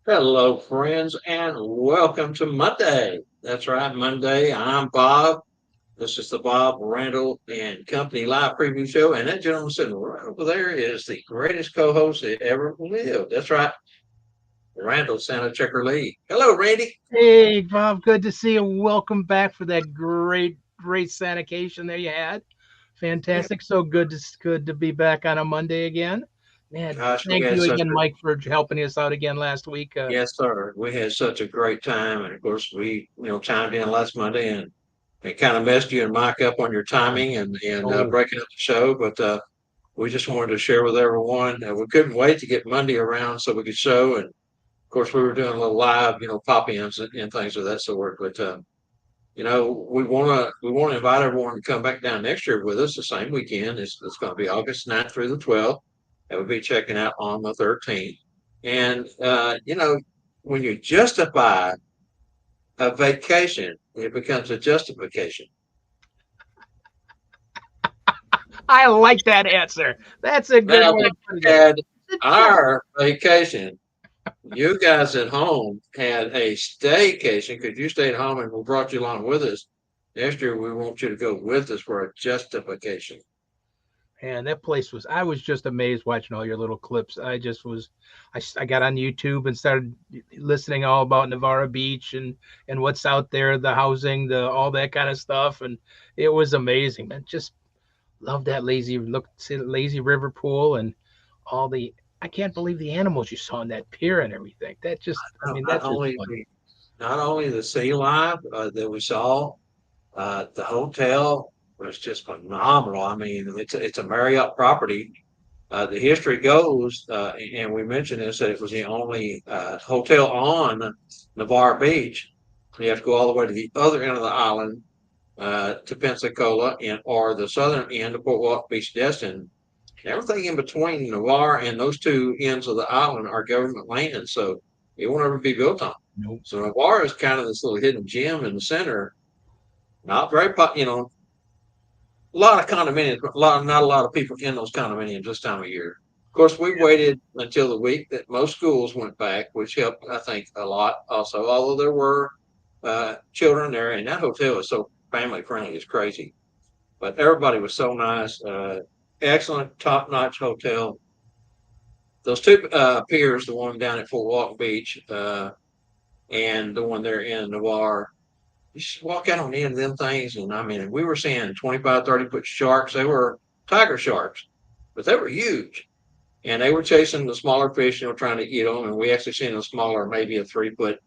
Hello, friends, and welcome to Monday. That's right, Monday. I'm Bob. This is the Bob Randall and Company Live Preview Show, and that gentleman sitting right over there is the greatest co-host that ever lived. That's right, Randall Santa Checker Lee. Hello, Randy. Hey, Bob, good to see you. Welcome back for that great sanitation there you had. Yeah, Fantastic. So good to be back on a Monday again. Man, gosh, we thank had you such again, a Mike, for helping us out again last week. yes, sir. We had such a great time, and of course, we chimed in last Monday and it kind of messed you and Mike up on your timing and Oh, breaking up the show, but we just wanted to share with everyone. We couldn't wait to get Monday around so we could show. And of course, we were doing a little live, pop-ins and things of that sort. But we want to invite everyone to come back down next year with us the same weekend. It's going to be August 9th through the 12th. And we'll be checking out on the 13th. And when you justify a vacation, it becomes a justification. I like that answer. That's a good Now, way we of putting it. had It's just our vacation. You guys at home had a staycation because you stayed home and we brought you along with us. Next year, we want you to go with us for a justification. Man, that place was. I was just amazed watching all your little clips. I just was. I got on YouTube and started listening all about Navarre Beach and what's out there, the housing, the all that kind of stuff, and it was amazing, man. Just love that see the lazy river pool and all the. I can't believe the animals you saw on that pier and everything. That just. I No, mean, Not that's just only fun. the not only the sea life that we saw, the hotel was just phenomenal. I mean, it's a Marriott property. The history goes, and we mentioned this, that it was the only hotel on Navarre Beach. You have to go all the way to the other end of the island to Pensacola or the southern end of Port Walton Beach, Destin. Everything in between Navarre and those two ends of the island are government land, so it won't ever be built on. Nope. So Navarre is kind of this little hidden gem in the center. Not very, a lot of condominiums, but not a lot of people in those condominiums this time of year. Of course, we waited until the week that most schools went back, which helped, I think, a lot also. Although there were children there, and that hotel is so family friendly, it's crazy. But everybody was so nice. Excellent, top notch hotel. Those two piers, the one down at Fort Walton Beach and the one there in Navarre, you just walk out on the end of them things. And I mean, we were seeing 25, 30-foot sharks. They were tiger sharks, but they were huge. And they were chasing the smaller fish, trying to eat them. And we actually seen a smaller, maybe a 3-foot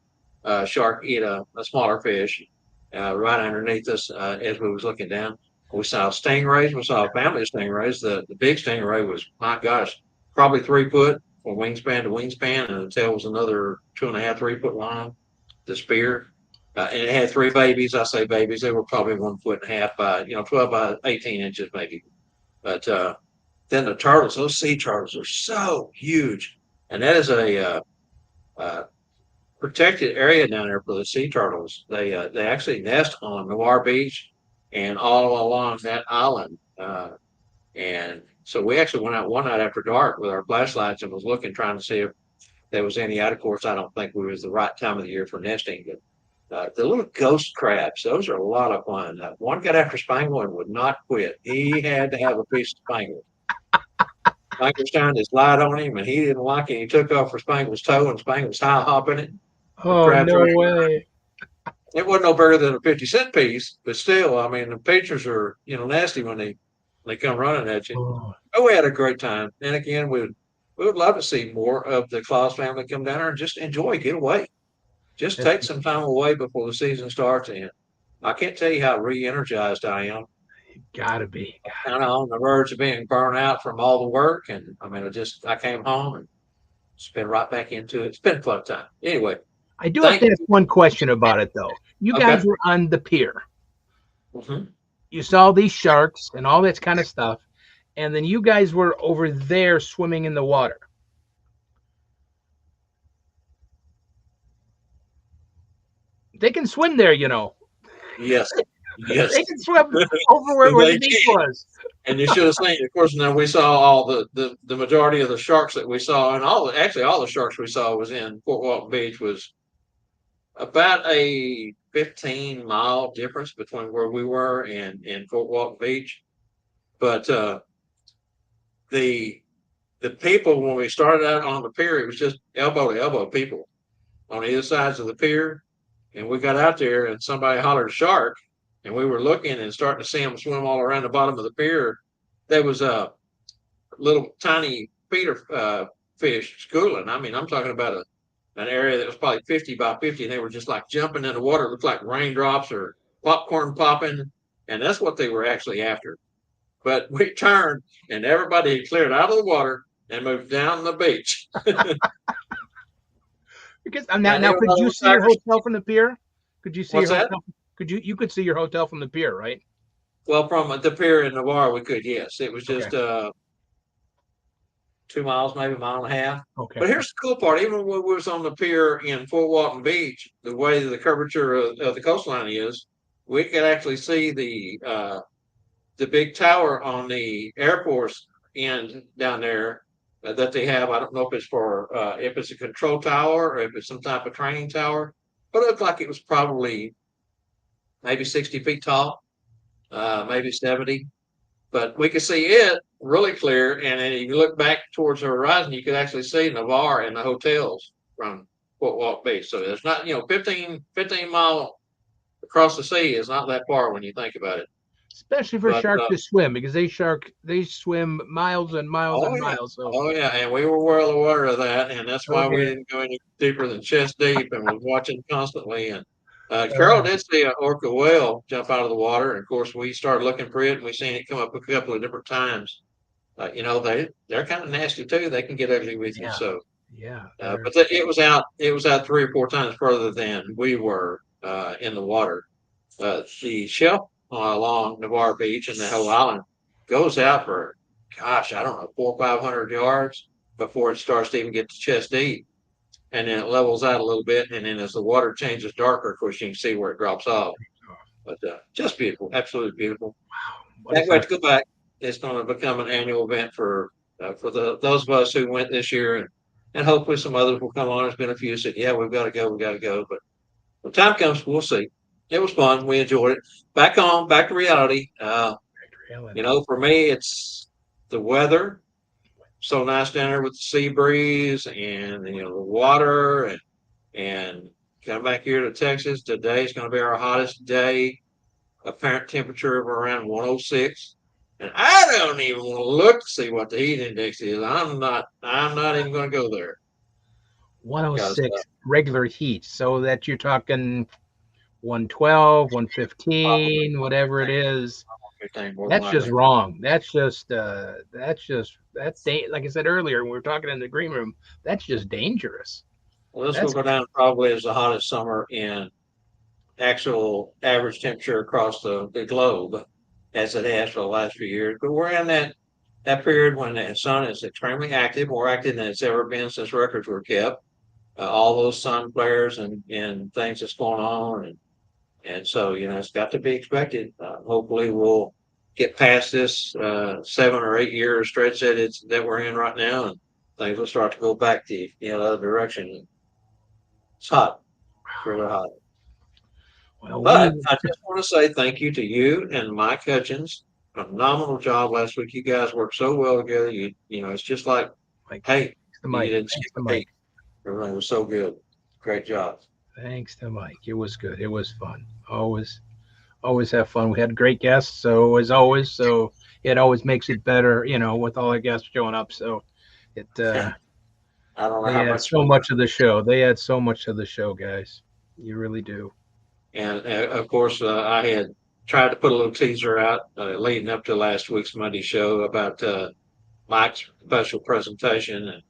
shark eat a smaller fish right underneath us as we was looking down. We saw stingrays. We saw a family of stingrays. The big stingray was, my gosh, probably 3 foot from wingspan to wingspan, and the tail was another 2.5, 3 foot long. The spear, and it had three babies. I say babies; they were probably 1.5 foot by 12 by 18 inches maybe. But then the turtles, those sea turtles, are so huge, and that is a uh, protected area down there for the sea turtles. They actually nest on Noir Beach and all along that island. And so we actually went out one night after dark with our flashlights and was looking, trying to see if there was any out. Of course, I don't think we was the right time of the year for nesting, but the little ghost crabs, those are a lot of fun. One got after Spangle and would not quit. He had to have a piece of Spangle. Spangle shined his light on him, and he didn't like it. He took off for Spangle's toe, and Spangle's high hopping it. The Oh crabs no rushed. way. It wasn't no bigger than a 50-cent piece, but still, I mean, the pictures are, nasty when they come running at you. Oh, Oh, we had a great time. And again, we would love to see more of the Claus family come down there and just enjoy, get away. Just that's take some time away before the season starts. And I can't tell you how re-energized I am. gotta be. Kind of on the verge of being burned out from all the work. And I mean, I came home and just been right back into it. It's been a fun time. Anyway, I do have thank to ask you. one question about it though. You Okay. guys were on the pier. Hmm. You saw these sharks and all that kind of stuff, and then you guys were over there swimming in the water. They can swim there. Yes. Yes, They can swim over where the they beach can. was. And you should have seen. Of course, now we saw all the majority of the sharks that we saw, and actually all the sharks we saw was in Fort Walton Beach. Was about a 15-mile difference between where we were and Fort Walton Beach. But the the people when we started out on the pier, it was just elbow to elbow people on either sides of the pier. And we got out there, and somebody hollered shark, and we were looking and starting to see them swim all around the bottom of the pier. There was a little tiny feeder fish schooling. I mean, I'm talking about an area that was probably 50 by 50, and they were just like jumping in the water. It looked like raindrops or popcorn popping, and that's what they were actually after. But we turned, and everybody had cleared out of the water and moved down the beach. Because And now, it was could you all see your tiger. hotel from the pier? Could you see your What's that? hotel? You could see your hotel from the pier, right? Well, from the pier in Navarre, we could, yes. It was Okay. just 2 miles, maybe a mile and a half. Okay. But here's the cool part. Even when we was on the pier in Fort Walton Beach, the way the curvature of the coastline is, we could actually see the big tower on the Air Force end down there that they have. I don't know if it's a control tower or if it's some type of training tower, but it looked like it was probably maybe 60 feet tall, maybe 70. But we could see it really clear. And then if you look back towards the horizon, you could actually see Navarre and the hotels from Fort Walton Beach. So it's not, 15 mile across the sea is not that far when you think about it. Especially for But shark to swim, because they swim miles and miles oh and yeah, miles. So oh yeah, and we were well aware of that, and that's why we okay. didn't go any deeper than chest deep, and was watching constantly. And Carol Uh, did see an orca whale jump out of the water, and of course we started looking for it, and we seen it come up a couple of different times. They're kind of nasty too. They can get ugly with you. yeah. So, Yeah. it was out 3 or 4 times further than we were in the water. The shelf along Navarre Beach and the whole island goes out for, gosh, I don't know, 400 or 500 yards before it starts to even get to chest deep. And then it levels out a little bit. And then as the water changes darker, of course, you can see where it drops off. But just beautiful, absolutely beautiful. What Can't is wait that? to go back. It's going to become an annual event for those of us who went this year, and hopefully some others will come on. There's been a few said, yeah, we've got to go, we got to go. But when time comes, we'll see. It was fun. We enjoyed it. Back on, back to reality. For me, it's the weather. So nice down there with the sea breeze and the water and come back here to Texas. Today is going to be our hottest day. Apparent temperature of around 106. And I don't even want to look to see what the heat index is. I'm not even going to go there because 106 regular heat. So that you're talking 112, probably 115, whatever it is. 15 more than That's just likely. wrong. Like I said earlier, when we were talking in the green room, that's just dangerous. Well, this will That's go down probably as the hottest summer in actual average temperature across the globe as it has for the last few years. But we're in that period when the sun is extremely active, more active than it's ever been since records were kept. All those sun flares and things that's going on, and so it's got to be expected. Hopefully, we'll get past this 7 or 8 year stretch that we're in right now, and things will start to go back to the other direction. It's hot, it's really hot. well, But I just want to say thank you to you and Mike Hutchins. Phenomenal job last week. You guys worked so well together. It's just like, like hey, thanks to you Mike. didn't Thanks skip to a beat. Mike. Everything was so good. Great job. Thanks to Mike. It was good. It was fun. Always have fun. We had great guests, so as always, so it always makes it better, with all the guests showing up. So it I don't know they how add much so much of the show. They add so much to the show, guys. You really do. And of course, I had tried to put a little teaser out leading up to last week's Monday show about Mike's special presentation and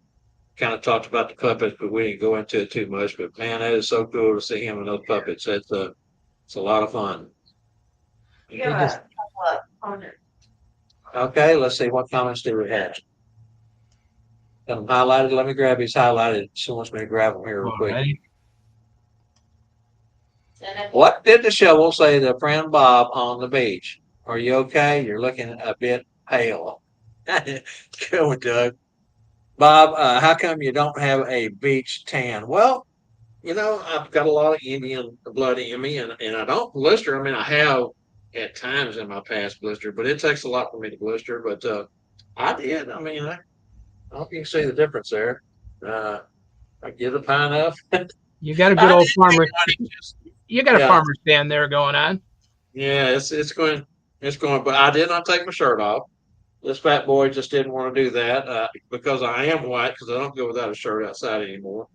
kind of talked about the puppets, but we didn't go into it too much. But man, that is so cool to see him and those puppets. It's a lot of fun. They just Okay, let's see what comments do we have. Got them highlighted. Let me grab these highlighted. She wants me to grab them here real all quick. right. What did the shovel say to friend Bob on the beach? Are you okay? You're looking a bit pale. Good one, Doug. Bob, how come you don't have a beach tan? Well, I've got a lot of Indian blood in me, and I don't blister. I mean, I have at times in my past blister, but it takes a lot for me to blister. But I did. I mean, I hope you can see the difference there. Uh, I give it high enough. You got a good I old did think farmer. about it. You got a Yeah, farmer stand there going on. yeah. It's going. But I did not take my shirt off. This fat boy just didn't want to do that because I am white because I don't go without a shirt outside anymore.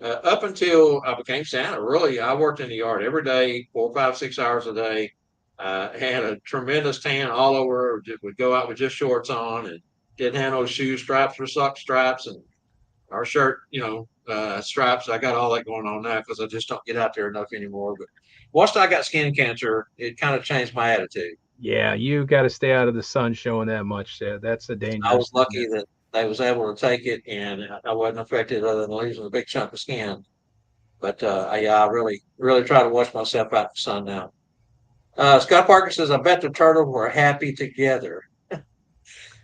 Up until I became Santa, really, I worked in the yard every day, 4, 5, 6 hours a day. Had a tremendous tan all over. Would go out with just shorts on and didn't have no shoe straps or sock straps and our shirt, stripes. I got all that going on now because I just don't get out there enough anymore. But once I got skin cancer, it kind of changed my attitude. Yeah, you got to stay out of the sun showing that much. That's a I dangerous was thing. lucky that they was able to take it and I wasn't affected other than losing a big chunk of skin. But I really, really try to wash myself out in the sun now. Scott Parker says, I bet the turtles were happy together.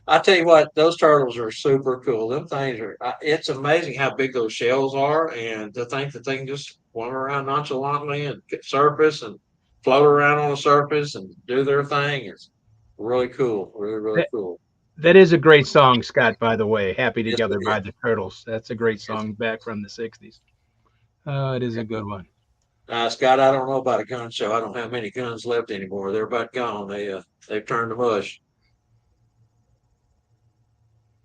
I tell you what, those turtles are super cool. Them things it's amazing how big those shells are. And to think that they can just swim around nonchalantly and surface and float around on the surface and do their thing is really cool. Really, really That, cool. that is a great song, Scott. By the way, "Happy Yes, Together" it by the Turtles. That's a great is. song back from the '60s. It is a good one. Scott, I don't know about a gun show. I don't have many guns left anymore. They're about gone. They've turned to mush.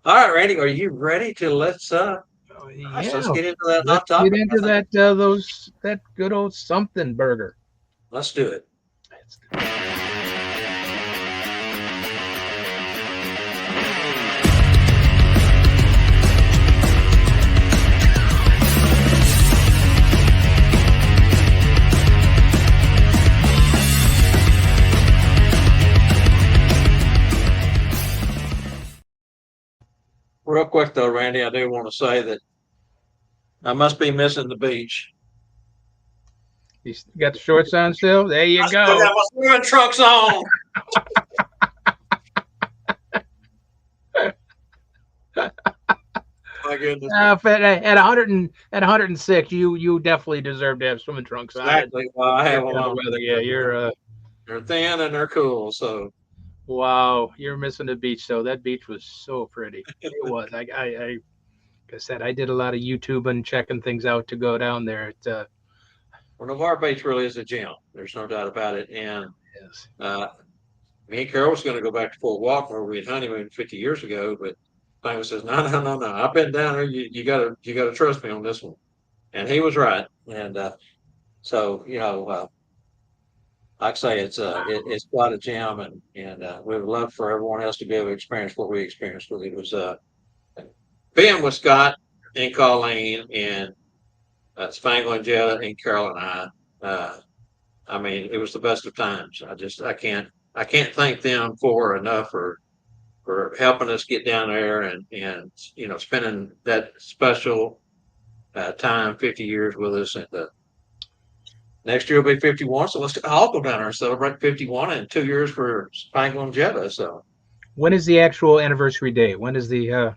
All right, Randy, are you ready to Oh, gosh, yeah, let's get into that hot let's get topic? I into think that good old something burger. let's do it. Real quick though, Randy, I do want to say that I must be missing the beach. You got the shorts on still? There you I still go. got my swimming trunks on. My goodness. At 100 at 106, you definitely deserve to have swimming trunks on. It Exactly. Well, I your have them kind of on. weather. Yeah, They're thin and they're cool. So wow. You're missing the beach though. That beach was so pretty. It was. Like I said, I did a lot of YouTube and checking things out to go down there. well, Navarre Beach really is a gem. There's no doubt about it. And Yes. uh, me and Carol was going to go back to Fort Walton where we had honeymooned 50 years ago, but Simon says, no, no, no, no. I've been down there. You gotta trust me on this one. And he was right. And so, like I say, it's quite a gem, and we would love for everyone else to be able to experience what we experienced. Because it was being with Scott and Colleen and Spangle and Jetta and Carol and I. I mean, it was the best of times. I can't thank them for enough for helping us get down there and spending that special time, 50 years with us. And next year will be 51, so let's all go down there and celebrate 51 and 2 years for Spangle and Jetta. So When is the actual anniversary date? When is the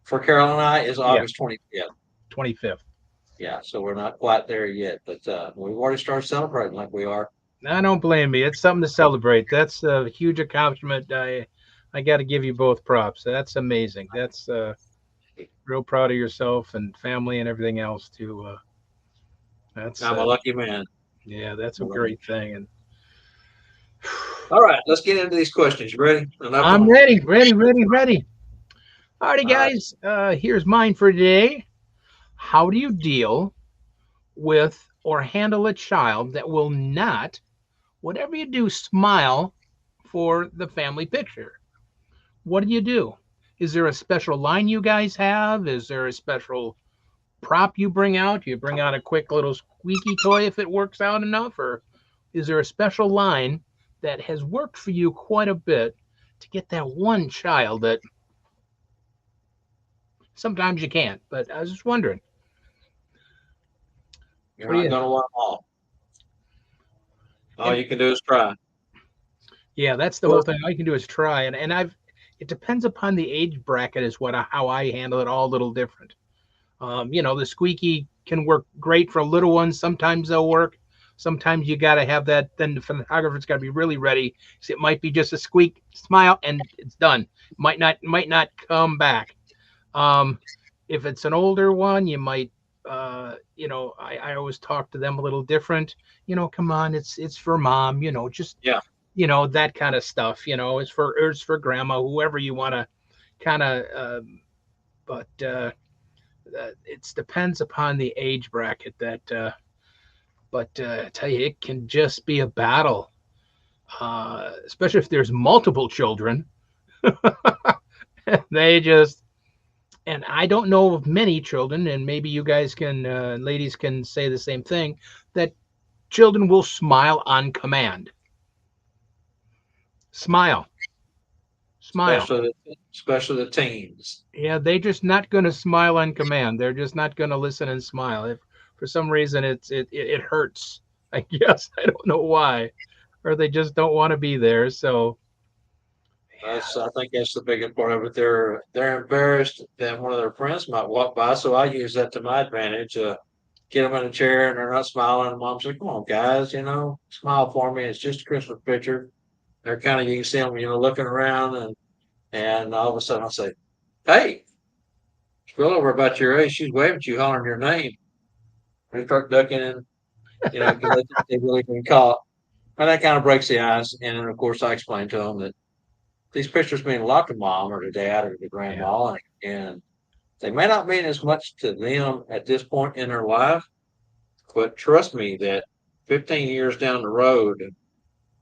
for Carol and I is yeah, August 25th. 25th? Yeah, so we're not quite there yet, but we've already started celebrating like we are. I don't blame me. It's something to celebrate. That's a huge accomplishment. I got to give you both props. That's amazing. That's real proud of yourself and family and everything else too. That's I'm a lucky man. yeah, that's a great thing. And All right, let's get into these questions. You ready? Enough I'm on. ready, ready, ready, ready. Alrighty, All right. guys. Here's mine for today. How do you deal with or handle a child that will not, whatever you do, smile for the family picture? What do you do? Is there a special line you guys have? Is there a special prop you bring out? You bring out a quick little squeaky toy if it works out enough? Or is there a special line that has worked for you quite a bit to get that one child that sometimes you can't? But I was just wondering. You're What do not you? going to want them all. All And you can do is try. Of yeah, that's the whole course, thing. All you can do is try. And I've it depends upon the age bracket is what how I handle it. All a little different. The squeaky can work great for little ones. Sometimes they'll work. Sometimes you got to have that. Then the photographer's got to be really ready. So it might be just a squeak, smile, and it's done. Might not come back. Um, if it's an older one, you might. I always talk to them a little different. Come on, it's for mom. Just yeah. that kind of stuff. It's for grandma, whoever you want to kind of. But it depends upon the age bracket but I tell you, it can just be a battle, especially if there's multiple children. They just and I don't know of many children, and maybe you guys can ladies can say the same thing, that children will smile on command. Smile, smile. Especially the teens. Yeah, they just not going to smile on command. They're just not going to listen and smile. If for some reason it hurts, I guess I don't know why, or they just don't want to be there. So I think that's the biggest part of it. They're embarrassed that one of their friends might walk by, so I use that to my advantage. Get them in a chair and they're not smiling. And mom says, "Come on, guys, smile for me. It's just a Christmas picture." They're kind of you can see them, looking around, and all of a sudden I say, "Hey, girl over about your age, she's waving at you, hollering your name." They start ducking and because they think they really been caught. And that kind of breaks the ice. And then of course I explain to them that these pictures mean a lot to mom or to dad or to yeah, grandma, and they may not mean as much to them at this point in their life, but trust me that 15 years down the road,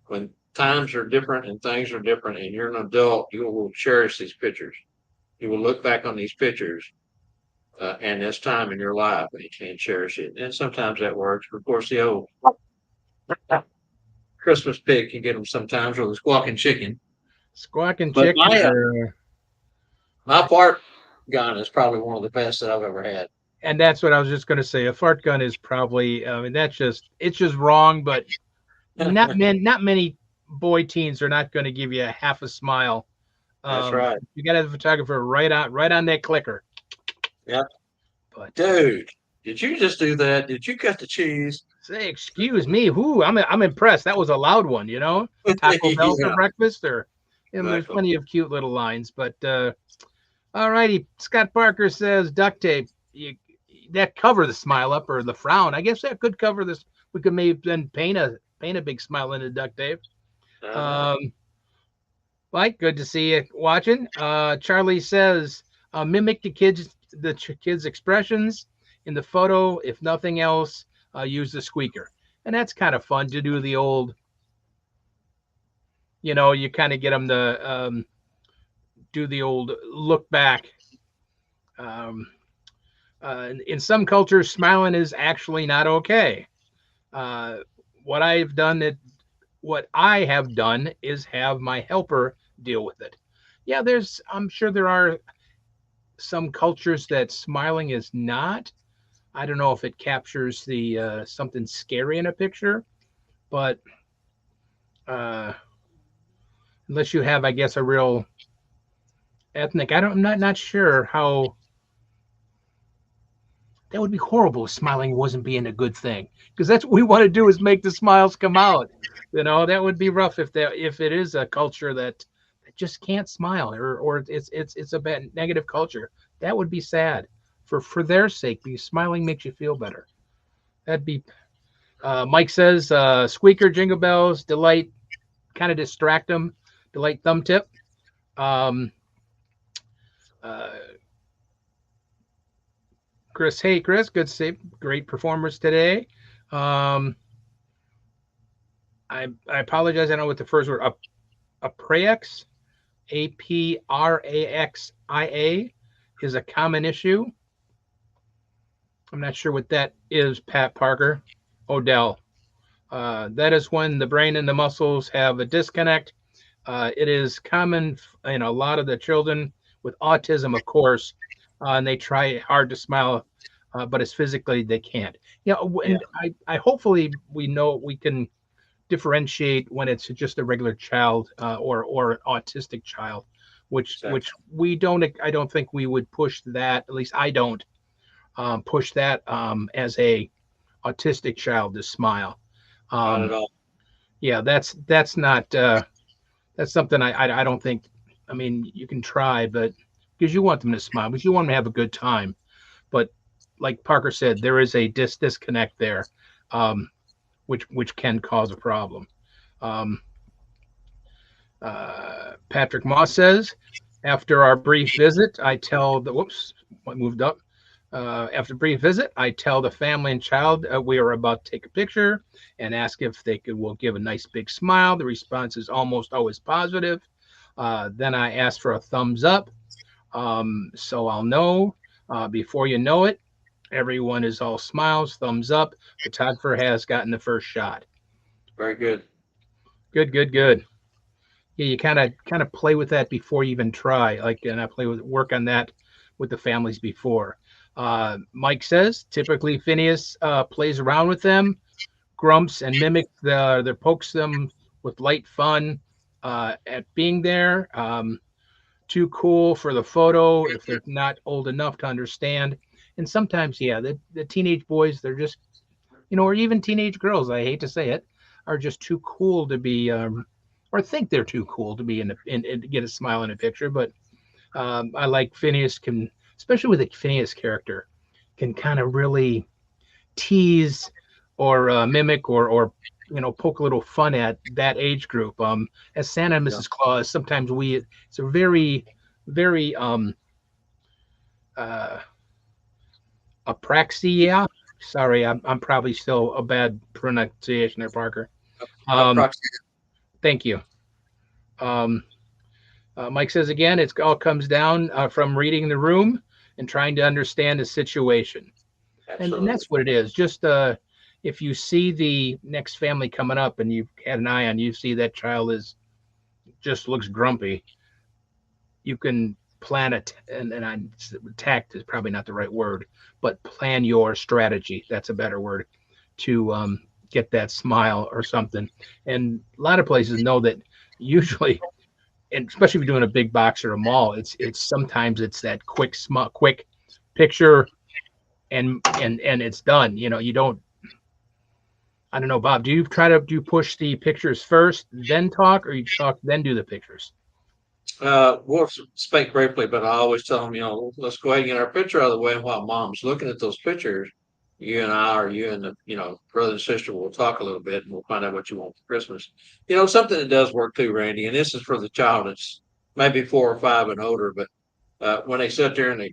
when times are different and things are different, and you're an adult, you will cherish these pictures. You will look back on these pictures and this time in your life and cherish it. And sometimes that works. Of course, the old Christmas pig can get them sometimes, or the squawking chicken. squawking But chicken or my fart gun is probably one of the best that I've ever had. and that's what I was just going to say. A fart gun is probably. I mean, it's just wrong. But not many boy teens are not going to give you a half a smile. That's right. You got to have a photographer right on that clicker. Yeah. But Dude, did you just do that? Did you cut the cheese? say, excuse me, who? I'm impressed. That was a loud one. Taco Bell for Yeah, breakfast, or there's exactly. plenty of cute little lines. But all righty, Scott Parker says duct tape. That cover the smile up or the frown. I guess that could cover this. We could maybe then paint a big smile into duct tape. Uh-huh. Um, Mike, good to see you watching. Charlie says mimic the kids' expressions in the photo. If nothing else, use the squeaker, and that's kind of fun to do. The old, you kind of get them to do the old look back. Um, in some cultures, smiling is actually not okay. Uh, what I've done it, what I have done is have my helper deal with it. Yeah, I'm sure there are some cultures that smiling is not. I don't know if it captures the something scary in a picture, but uh, unless you have, I guess, a real ethnic, I'm not sure how that would be horrible if smiling wasn't being a good thing, because that's what we want to do is make the smiles come out. That would be rough if it is a culture that just can't smile, or it's a bad negative culture. That would be sad for their sake, because smiling makes you feel better. That'd be Mike says squeaker, jingle bells, delight, kind of distract them, delight thumb tip. Um, uh, Chris, hey Chris, good to see, great performers today. Um, I apologize. I don't know what the first word. Apraxia, Apraxia, is a common issue. I'm not sure what that is. Pat Parker, Odell. That is when the brain and the muscles have a disconnect. It is common in a lot of the children with autism, of course, and they try hard to smile, but it's physically they can't. Yeah. And I hopefully we know we can differentiate when it's just a regular child or an autistic child, which Exactly. we don't. I don't think we would push that. At least I don't push that as a autistic child to smile. Not Um, at all. yeah, that's not that's something I don't think. I mean, you can try, but because you want them to smile, because you want them to have a good time. But like Parker said, there is a disconnect there, um, which can cause a problem. Um, Patrick Moss says, after our brief visit, I tell the whoops, I moved up. After a brief visit, I tell the family and child we are about to take a picture and ask if they could will give a nice big smile. The response is almost always positive. Then I ask for a thumbs up, so I'll know. Before you know it, everyone is all smiles, thumbs up. Photographer has gotten the first shot. Very good. Good, good, good. Yeah, you kind of play with that before you even try. Like, and I play with work on that with the families before. Mike says typically Phineas plays around with them, grumps and mimics the pokes them with light fun at being there. Too cool for the photo if they're not old enough to understand. And sometimes, yeah, the teenage boys, they're just, or even teenage girls, I hate to say it, are just too cool to be, or think they're too cool to be in to get a smile in a picture. But I like Phineas can, especially with the Phineas character, can kind of really tease or mimic or poke a little fun at that age group. As Santa and Yeah. Mrs. Claus, sometimes it's a very uh, apraxia. Sorry, I'm probably still a bad pronunciation there, Parker. Um, Approximately. thank you. Um, Mike says again, it all comes down from reading the room and trying to understand the situation. And Absolutely. that's what it is. Just if you see the next family coming up and you've had an eye on, you see that child is just looks grumpy, you can plan it. And tact is probably not the right word, but plan your strategy. That's a better word to get that smile or something. And a lot of places know that usually, and especially if you're doing a big box or a mall, it's sometimes it's that quick picture and it's done. You don't. I don't know, Bob. Do you push the pictures first, then talk, or you talk then do the pictures? We'll speak briefly, but I always tell them, let's go ahead and get our picture out of the way. And while mom's looking at those pictures, you and I, or you and the, brother and sister will talk a little bit and we'll find out what you want for Christmas. Something that does work too, Randy, and this is for the child that's maybe 4 or 5 and older, but when they sit there and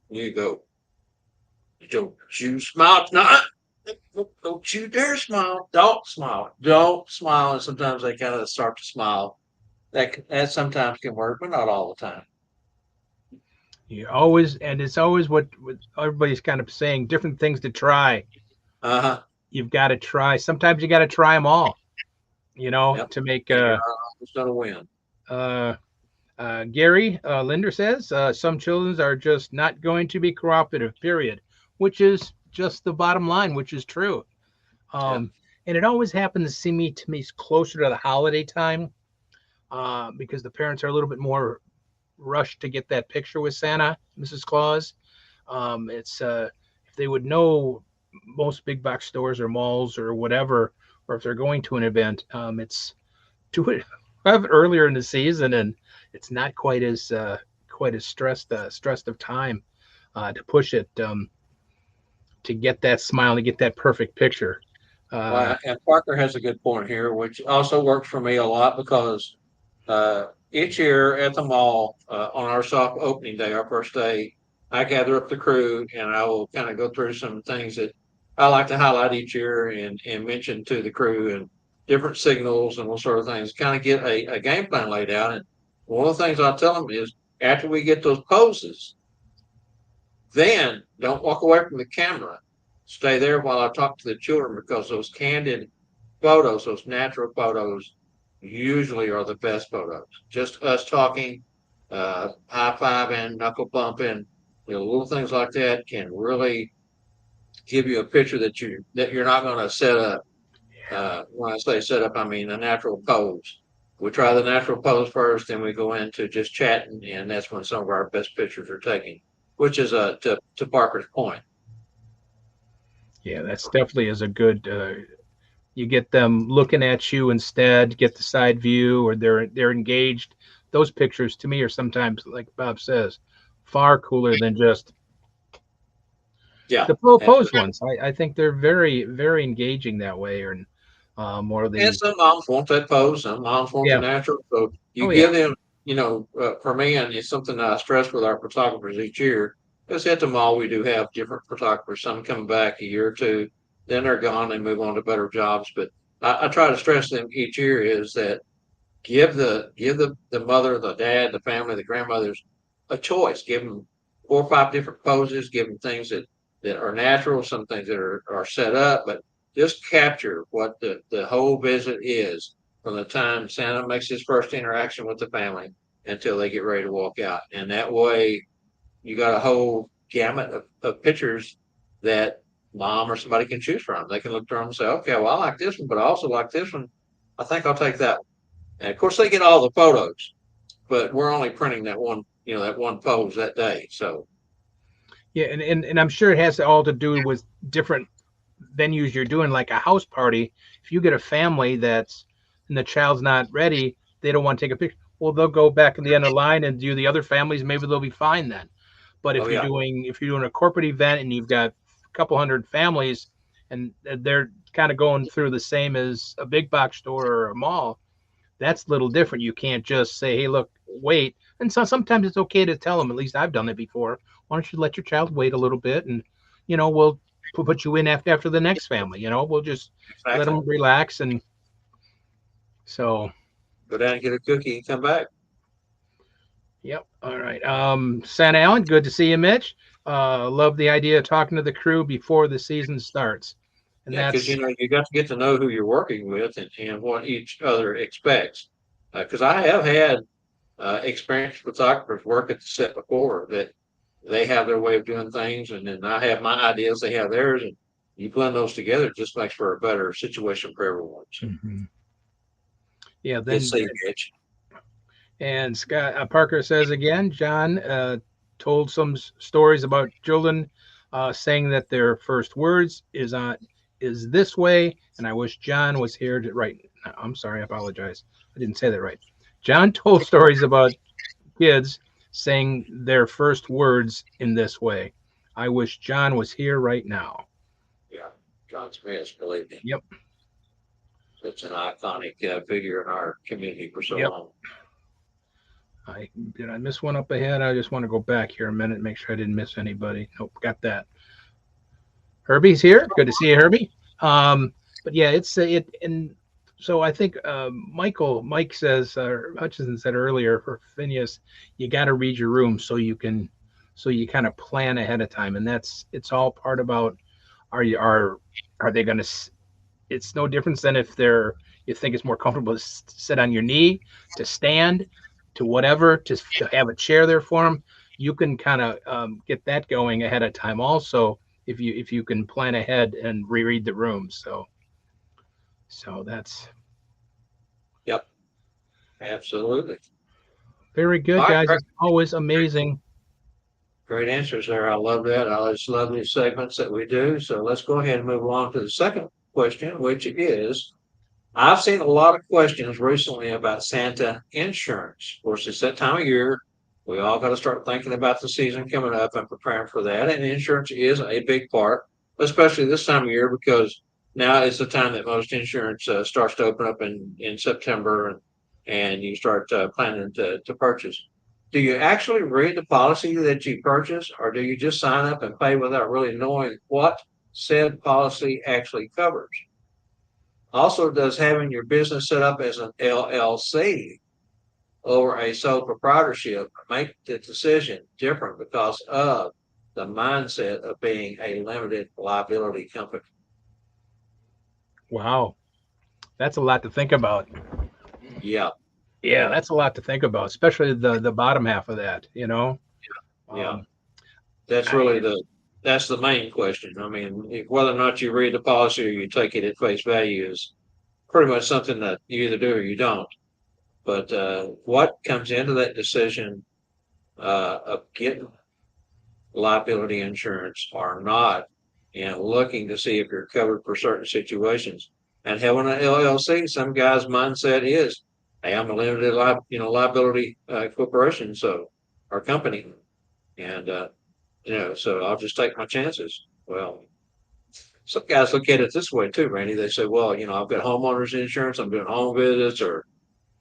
you go, don't you smile. No, don't you dare smile. Don't smile. Don't smile. And sometimes they kind of start to smile. That sometimes can work, but not all the time. You always, and it's always what everybody's kind of saying, different things to try. Uh-huh. You've got to try. Sometimes you got to try them all, Yep. to make And you're always going to win. uh, Gary Linder says some children are just not going to be cooperative, period, which is just the bottom line, which is true. Yep. Um, and it always happens to me closer to the holiday time because the parents are a little bit more rushed to get that picture with Santa, Mrs. Claus. It's if they would know most big box stores or malls or whatever, or if they're going to an event, it's do it have it earlier in the season, and it's not quite as stressed of time to push it to get that smile to get that perfect picture. Uh, Well, and Parker has a good point here, which also works for me a lot because each year at the mall on our shop opening day, our first day, I gather up the crew and I will kind of go through some things that I like to highlight each year and mention to the crew and different signals and those sort of things. Kind of get a game plan laid out. And one of the things I tell them is after we get those poses, then don't walk away from the camera. Stay there while I talk to the children because those candid photos, those natural photos, usually are the best photos. Just us talking, high fiving, knuckle bumping, little things like that can really give you a picture that you're not going to set up. When I say set up, I mean the natural pose. We try the natural pose first, then we go into just chatting, and that's when some of our best pictures are taken, which is to Parker's point. Yeah, that's definitely is a good. You get them looking at you instead, get the side view, or they're engaged. Those pictures to me are sometimes, like Bob says, far cooler than just Yeah, the pose ones. I think they're very engaging that way, or more of and the some moms want that pose, some moms want the yeah. natural. So you Oh yeah. give them, for me, and it's something that I stress with our photographers each year. Because at the mall, we do have different photographers. Some come back a year or two, then they're gone, they move on to better jobs. But I try to stress them each year is that give the mother, the dad, the family, the grandmothers a choice. Give them 4 or 5 different poses. Give them things that are natural, some things that are set up, but just capture what the whole visit is from the time Santa makes his first interaction with the family until they get ready to walk out. And that way, you got a whole gamut of pictures that mom or somebody can choose from. They can look through them and say, okay, well, I like this one, but I also like this one. I think I'll take that one. And of course, they get all the photos, but we're only printing that one pose that day. So, Yeah, and I'm sure it has all to do with different venues you're doing, like a house party. If you get a family that's and the child's not ready, they don't want to take a picture. Well, they'll go back in the end of the line and do the other families. Maybe they'll be fine then. But oh yeah, if you're doing a corporate event and you've got a couple hundred families and they're kind of going through the same as a big box store or a mall, that's a little different. You can't just say, "Hey, look, wait." And so sometimes it's okay to tell them. At least I've done it before. Why don't you let your child wait a little bit, and we'll put you in after the next family. We'll just let exactly. them relax. And so, Go down and get a cookie and come back. yep. All right. Santa Allen, good to see you, Mitch. Love the idea of talking to the crew before the season starts, and Yeah, because that's you got to get to know who you're working with and what each other expects. Because I have had experienced photographers work at the set before that they have their way of doing things, and then I have my ideas, they have theirs, and you blend those together, it just makes for a better situation for everyone. So mhm. Yeah. it's Then safe edge. And Scott Parker says again, John told some stories about children saying that their first words is this way, and I wish John was here to write. I'm sorry, I apologize. I didn't say that right. John told stories about kids saying their first words in this way. I wish John was here right now. Yeah, John Smith, believe me, Yep. such an iconic figure in our community for so Yep. long. Did I miss one up ahead? I just want to go back here a minute, make sure I didn't miss anybody. Nope, got that. Herbie's here. Good to see you, Herbie. But yeah, it's it, and so I think Mike says, Hutchinson said earlier for Phineas, you got to read your room so you kind of plan ahead of time, and it's all part about are they going to? It's no difference than if you think it's more comfortable to sit on your knee, to stand, to whatever, to have a chair there for them. You can kind of get that going ahead of time also if you can plan ahead and reread the room. So that's Yep, absolutely. very All good, right, guys. great, It's always amazing. great answers there. I love that. I just love these segments that we do. So let's go ahead and move along to the second question, which is I've seen a lot of questions recently about Santa insurance. Of course, it's that time of year. We all got to start thinking about the season coming up and preparing for that. And insurance is a big part, especially this time of year, because now is the time that most insurance starts to open up in September and you start planning to purchase. Do you actually read the policy that you purchase, or do you just sign up and pay without really knowing what said policy actually covers? Also, does having your business set up as an LLC or a sole proprietorship make the decision different because of the mindset of being a limited liability company? Wow, that's a lot to think about. Yeah, Yeah, yeah, that's a lot to think about, especially the bottom half of that. yeah. Um, That's I really the that's the main question. I mean, whether or not you read the policy or you take it at face value is pretty much something that you either do or you don't. But what comes into that decision of getting liability insurance or not, and looking to see if you're covered for certain situations. And having an LLC, some guy's mindset is, "Hey, I'm a limited liability corporation, so or company, and so I'll just take my chances." Well, some guys look at it this way too, Randy. They say, "Well, I've got homeowners insurance, I'm doing home visits, or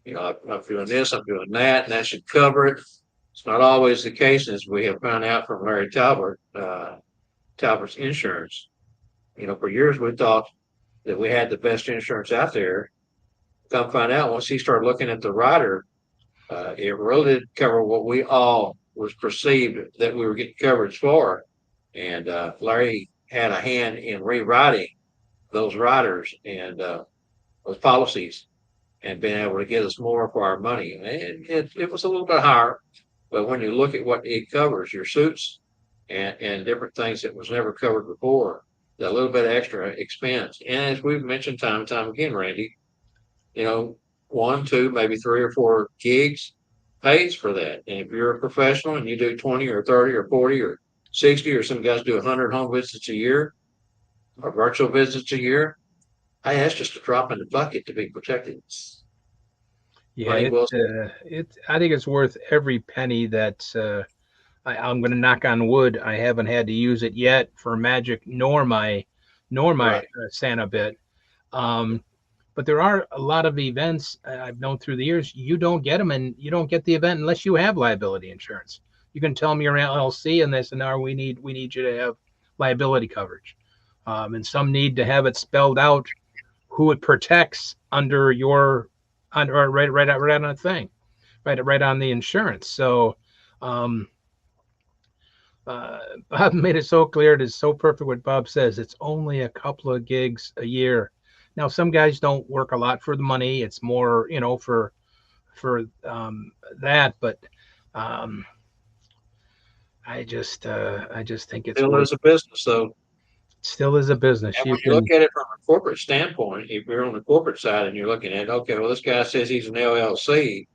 I'm doing this, I'm doing that, and that should cover it." It's not always the case, as we have found out from Larry Talbot. Talbert's insurance. For years we thought that we had the best insurance out there. Come find out, once he started looking at the rider, it really did cover what we all was perceived that we were getting coverage for. And Larry had a hand in rewriting those riders and those policies and being able to get us more for our money. And it was a little bit higher, but when you look at what it covers, your suits and different things that was never covered before, that little bit of extra expense. And as we've mentioned time and time again, Randy, you know, one, two, maybe three or four gigs pays for that. And if you're a professional and you do 20 or 30 or 40 or 60, or some guys do 100 home visits a year or virtual visits a year, hey, that's just a drop in the bucket to be protected. Yeah, Money well spent. I think it's worth every penny that I'm going to knock on wood. I haven't had to use it yet for magic nor my Right. Santa bit. Um, but there are a lot of events I've known through the years. You don't get them, and you don't get the event unless you have liability insurance. You can tell them you're an LLC, and they say, "No, we need you to have liability coverage." And some need to have it spelled out who it protects under your under or right on the thing, right on the insurance. So um, Bob made it so clear. It is so perfect what Bob says. It's only a couple of gigs a year. Now, some guys don't work a lot for the money. It's more, for that. But um, I just think it's Still worth. is a business, though. Still is a business. And You when you look can. at it from a corporate standpoint, if you're on the corporate side and you're looking at, okay, well, this guy says he's an LLC,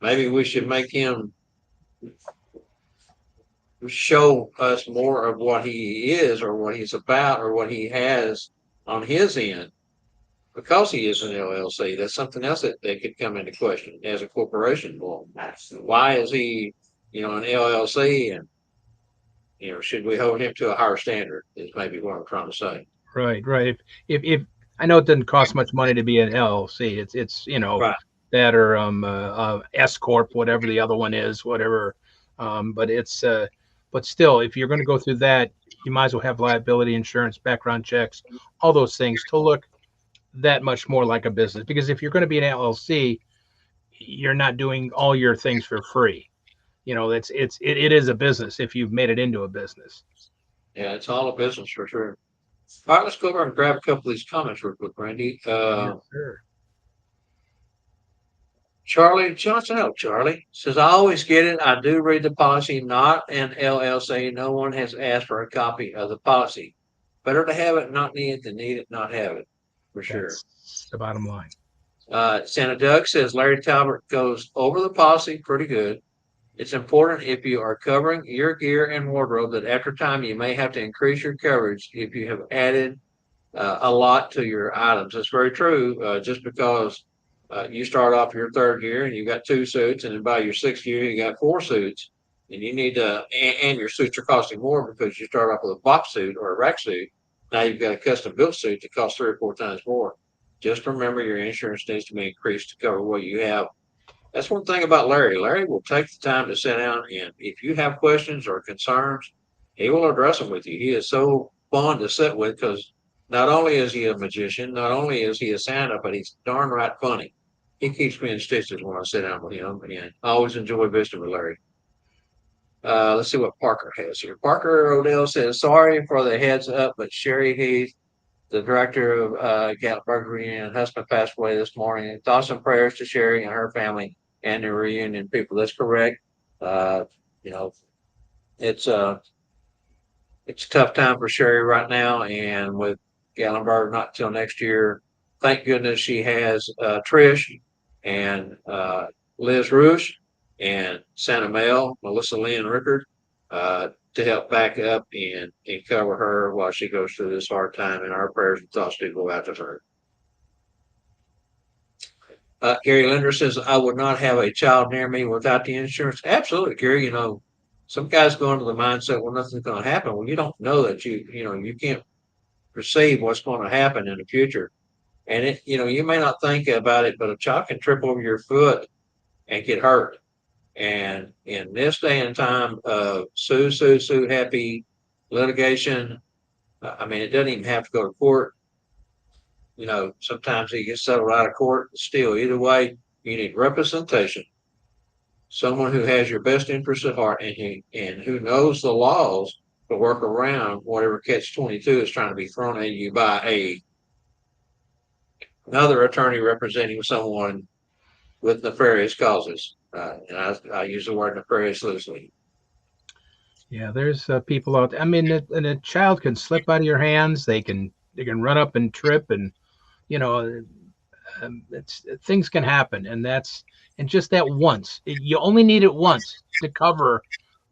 maybe we should make him show us more of what he is or what he's about or what he has on his end because he is an LLC. That's something else that could come into question as a corporation. Well, why is he, an LLC, and should we hold him to a higher standard? Is maybe what I'm trying to say. Right, right. If I know it doesn't cost much money to be an LLC. It's Right. that or S corp, whatever the other one is, whatever. But but still, if you're going to go through that, you might as well have liability insurance, background checks, all those things to look that much more like a business. Because if you're going to be an LLC, you're not doing all your things for free. It is a business if you've made it into a business. Yeah, it's all a business for sure. All right, let's go over and grab a couple of these comments real quick, Randy. Yes, sir. Charlie Johnson, oh, Charlie says, I always get it. I do read the policy, not an LLC. No one has asked for a copy of the policy. Better to have it, not need it, than need it, not have it, for sure. That's the bottom line. Santa Doug says, Larry Talbot goes over the policy pretty good. It's important if you are covering your gear and wardrobe that after time you may have to increase your coverage if you have added a lot to your items. That's very true. Just because you start off your third year and you've got two suits, and then by your sixth year you got four suits, and you need to, and your suits are costing more because you start off with a box suit or a rack suit. Now you've got a custom built suit that costs three or four times more. Just remember your insurance needs to be increased to cover what you have. That's one thing about Larry. Larry will take the time to sit down, and if you have questions or concerns, he will address them with you. He is so fun to sit with because not only is he a magician, not only is he a Santa, but he's darn right funny. He keeps me in stitches when I sit down with him, and I always enjoy visiting with Larry. Let's see what Parker has here. Parker Odell says, sorry for the heads up, but Sherry Heath, the director of Gatlinburg Reunion, husband passed away this morning. Thoughts and prayers to Sherry and her family and the reunion people. That's correct. Uh, you know, it's it's a tough time for Sherry right now, and with Gallenberg not till next year. Thank goodness she has Trish and Liz Rush and Santa Mel, Melissa Lynn Rickard, to help back up and cover her while she goes through this hard time. And our prayers and thoughts do go out to her. Gary Linder says, I would not have a child near me without the insurance. Absolutely, Gary. Some guys go into the mindset, well, nothing's going to happen. Well, you don't know that you can't perceive what's going to happen in the future. And you may not think about it, but a child can trip over your foot and get hurt. And in this day and time of sue, happy litigation, I mean, it doesn't even have to go to court. Sometimes it gets settled out of court. Still, either way, you need representation, someone who has your best interest at heart and who knows the laws to work around whatever catch 22 is trying to be thrown at you by another attorney representing someone with nefarious causes. And I use the word nefarious loosely. Yeah, there's people out there. I mean, and a child can slip out of your hands. They can run up and trip, and you know, it's things can happen, and just that once. You only need it once to cover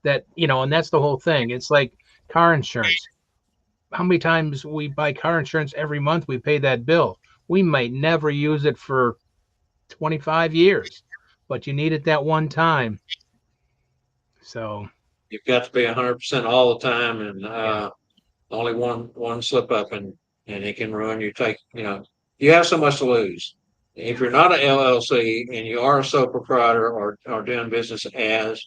that, and that's the whole thing. It's like car insurance. How many times we buy car insurance every month? We pay that bill. We might never use it for 25 years, but you need it that one time. So You've got to be 100% all the time, and yeah, only one slip up, and it can ruin you. You have so much to lose. If you're not an LLC and you are a sole proprietor or doing business as,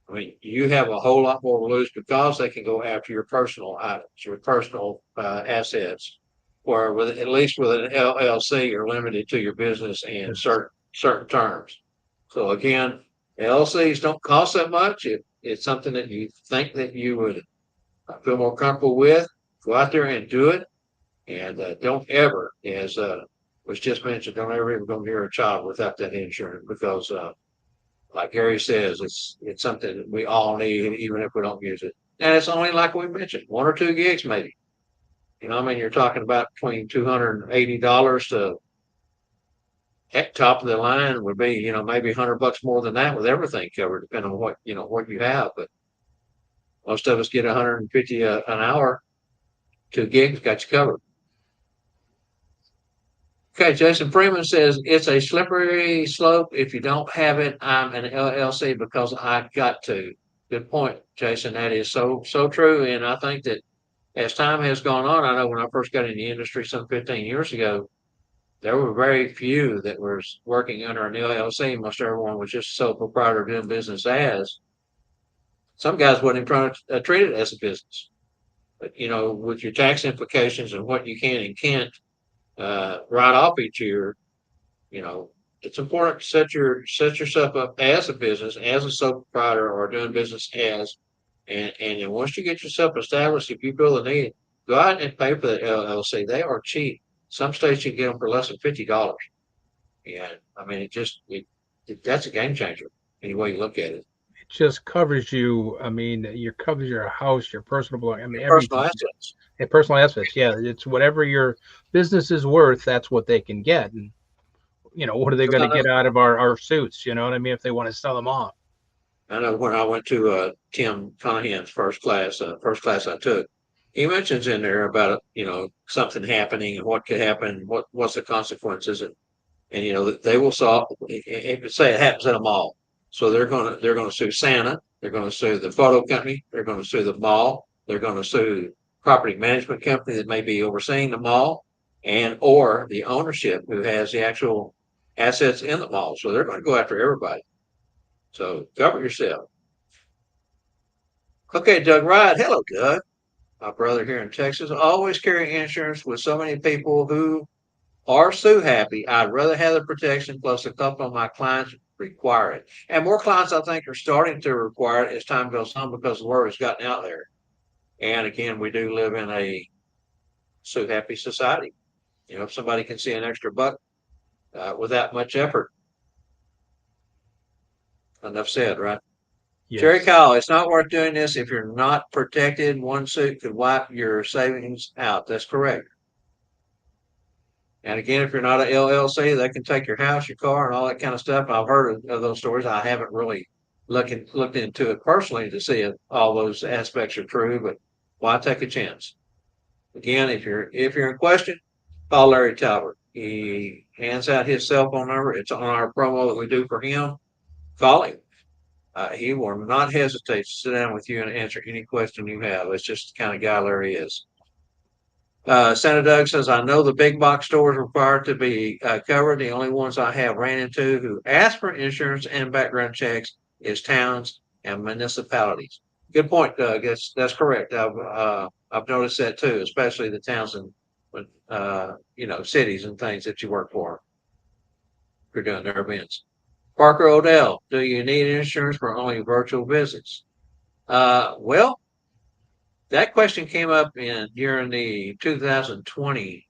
I mean, you have a whole lot more to lose because they can go after your personal items, your personal assets. Where at least with an LLC, you're limited to your business and business. certain terms. So again, LLCs don't cost that much. It's something that you think that you would feel more comfortable with. Go out there and do it, and don't ever, as was just mentioned, don't ever even go near a child without that insurance because like Gary says, it's something that we all need, even if we don't use it. And it's only like we mentioned, 1 or 2 gigs maybe. I mean, you're talking about between $280 to heck, top of the line would be, maybe $100 more than that with everything covered, depending on what you have. But most of us get 150 an hour. 2 gigs got you covered. Okay, Jason Freeman says it's a slippery slope. If you don't have it, I'm an LLC because I got to. Good point, Jason. That is so true. And I think that as time has gone on, I know when I first got in the industry some 15 years ago, there were very few that was working under an LLC. Most everyone was just a sole proprietor doing business as. Some guys wasn't even trying to treat it as a business. But with your tax implications and what you can and can't write off each year, you know, it's important to set yourself up as a business, as a sole proprietor, or doing business as, and then once you get yourself established, if you feel the need, go out and pay for the LLC. They are cheap. Some states you can get them for less than $50. And I mean, that's a game changer. Any way you look at it, It just covers you. I mean, you covers your house, your personal belongings. I mean, your everything. personal assets. Personal assets. Yeah, it's whatever your business is worth. That's what they can get. And what are they going to get out of our suits? You know what I mean? If they want to sell them off. I know when I went to Tim Conahan's first class I took, he mentions in there about something happening and what could happen, what's the consequences, and they will solve. If say it happens at a mall, so they're gonna sue Santa, they're gonna sue the photo company, they're gonna sue the mall, they're gonna sue property management company that may be overseeing the mall, and or the ownership who has the actual assets in the mall. So they're going to go after everybody. So cover yourself. Okay, Doug Wright. Hello, Doug. My brother here in Texas. I always carry insurance with so many people who are so happy. I'd rather have the protection, plus a couple of my clients require it. And more clients, I think, are starting to require it as time goes on because the word has gotten out there. And again, we do live in a so happy society. If somebody can see an extra buck without much effort, enough said, right? Jerry Yes. Kyle, it's not worth doing this if you're not protected. One suit could wipe your savings out. That's correct. And again, if you're not an LLC, they can take your house, your car, and all that kind of stuff. I've heard of those stories. I haven't really looked into it personally to see if all those aspects are true, but why take a chance? Again, if you're in question, call Larry Talbot. He hands out his cell phone number. It's on our promo that we do for him. Call him. He will not hesitate to sit down with you and answer any question you have. That's just the kind of guy Larry is. Santa Doug says, I know the big box stores required to be covered. The only ones I have ran into who ask for insurance and background checks is towns and municipalities. Good point, Doug. That's correct. I've noticed that too, especially the towns and cities and things that you work for. If you're doing their events. Parker Odell, do you need insurance for only virtual visits? Well, that question came up during the 2020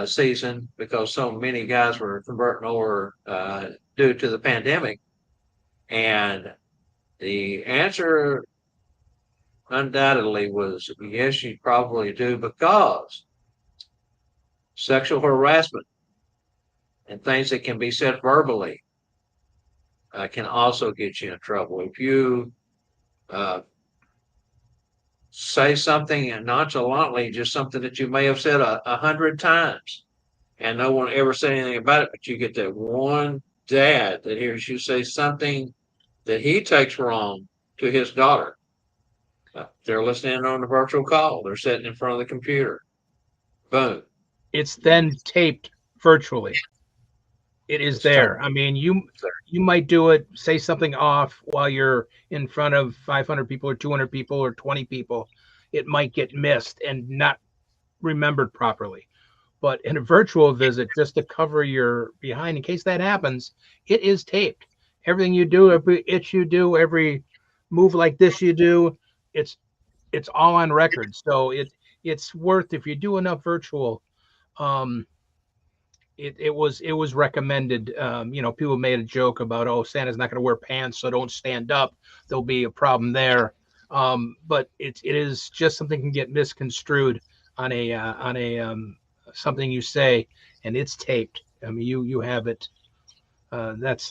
season because so many guys were converting over due to the pandemic. And the answer undoubtedly was yes, you probably do because sexual harassment and things that can be said verbally can also get you in trouble. If you uh, say something and nonchalantly, just something that you may have said 100 times, and no one ever said anything about it, but you get that one dad that hears you say something that he takes wrong to his daughter. They're listening on the virtual call. They're sitting in front of the computer. Boom. It's then taped virtually. It is It's taken there. I mean, you might do it, say something off while you're in front of 500 people or 200 people or 20 people. It might get missed and not remembered properly. But in a virtual visit, just to cover your behind in case that happens, it is taped. Everything you do, every itch you do, every move like this you do, it's it's all on record. So it's worth if you do enough virtual. Um, it was recommended. People made a joke about, oh, Santa's not going to wear pants, so don't stand up. There'll be a problem there. But it is just something can get misconstrued on a something you say, and it's taped. I mean, you have it. That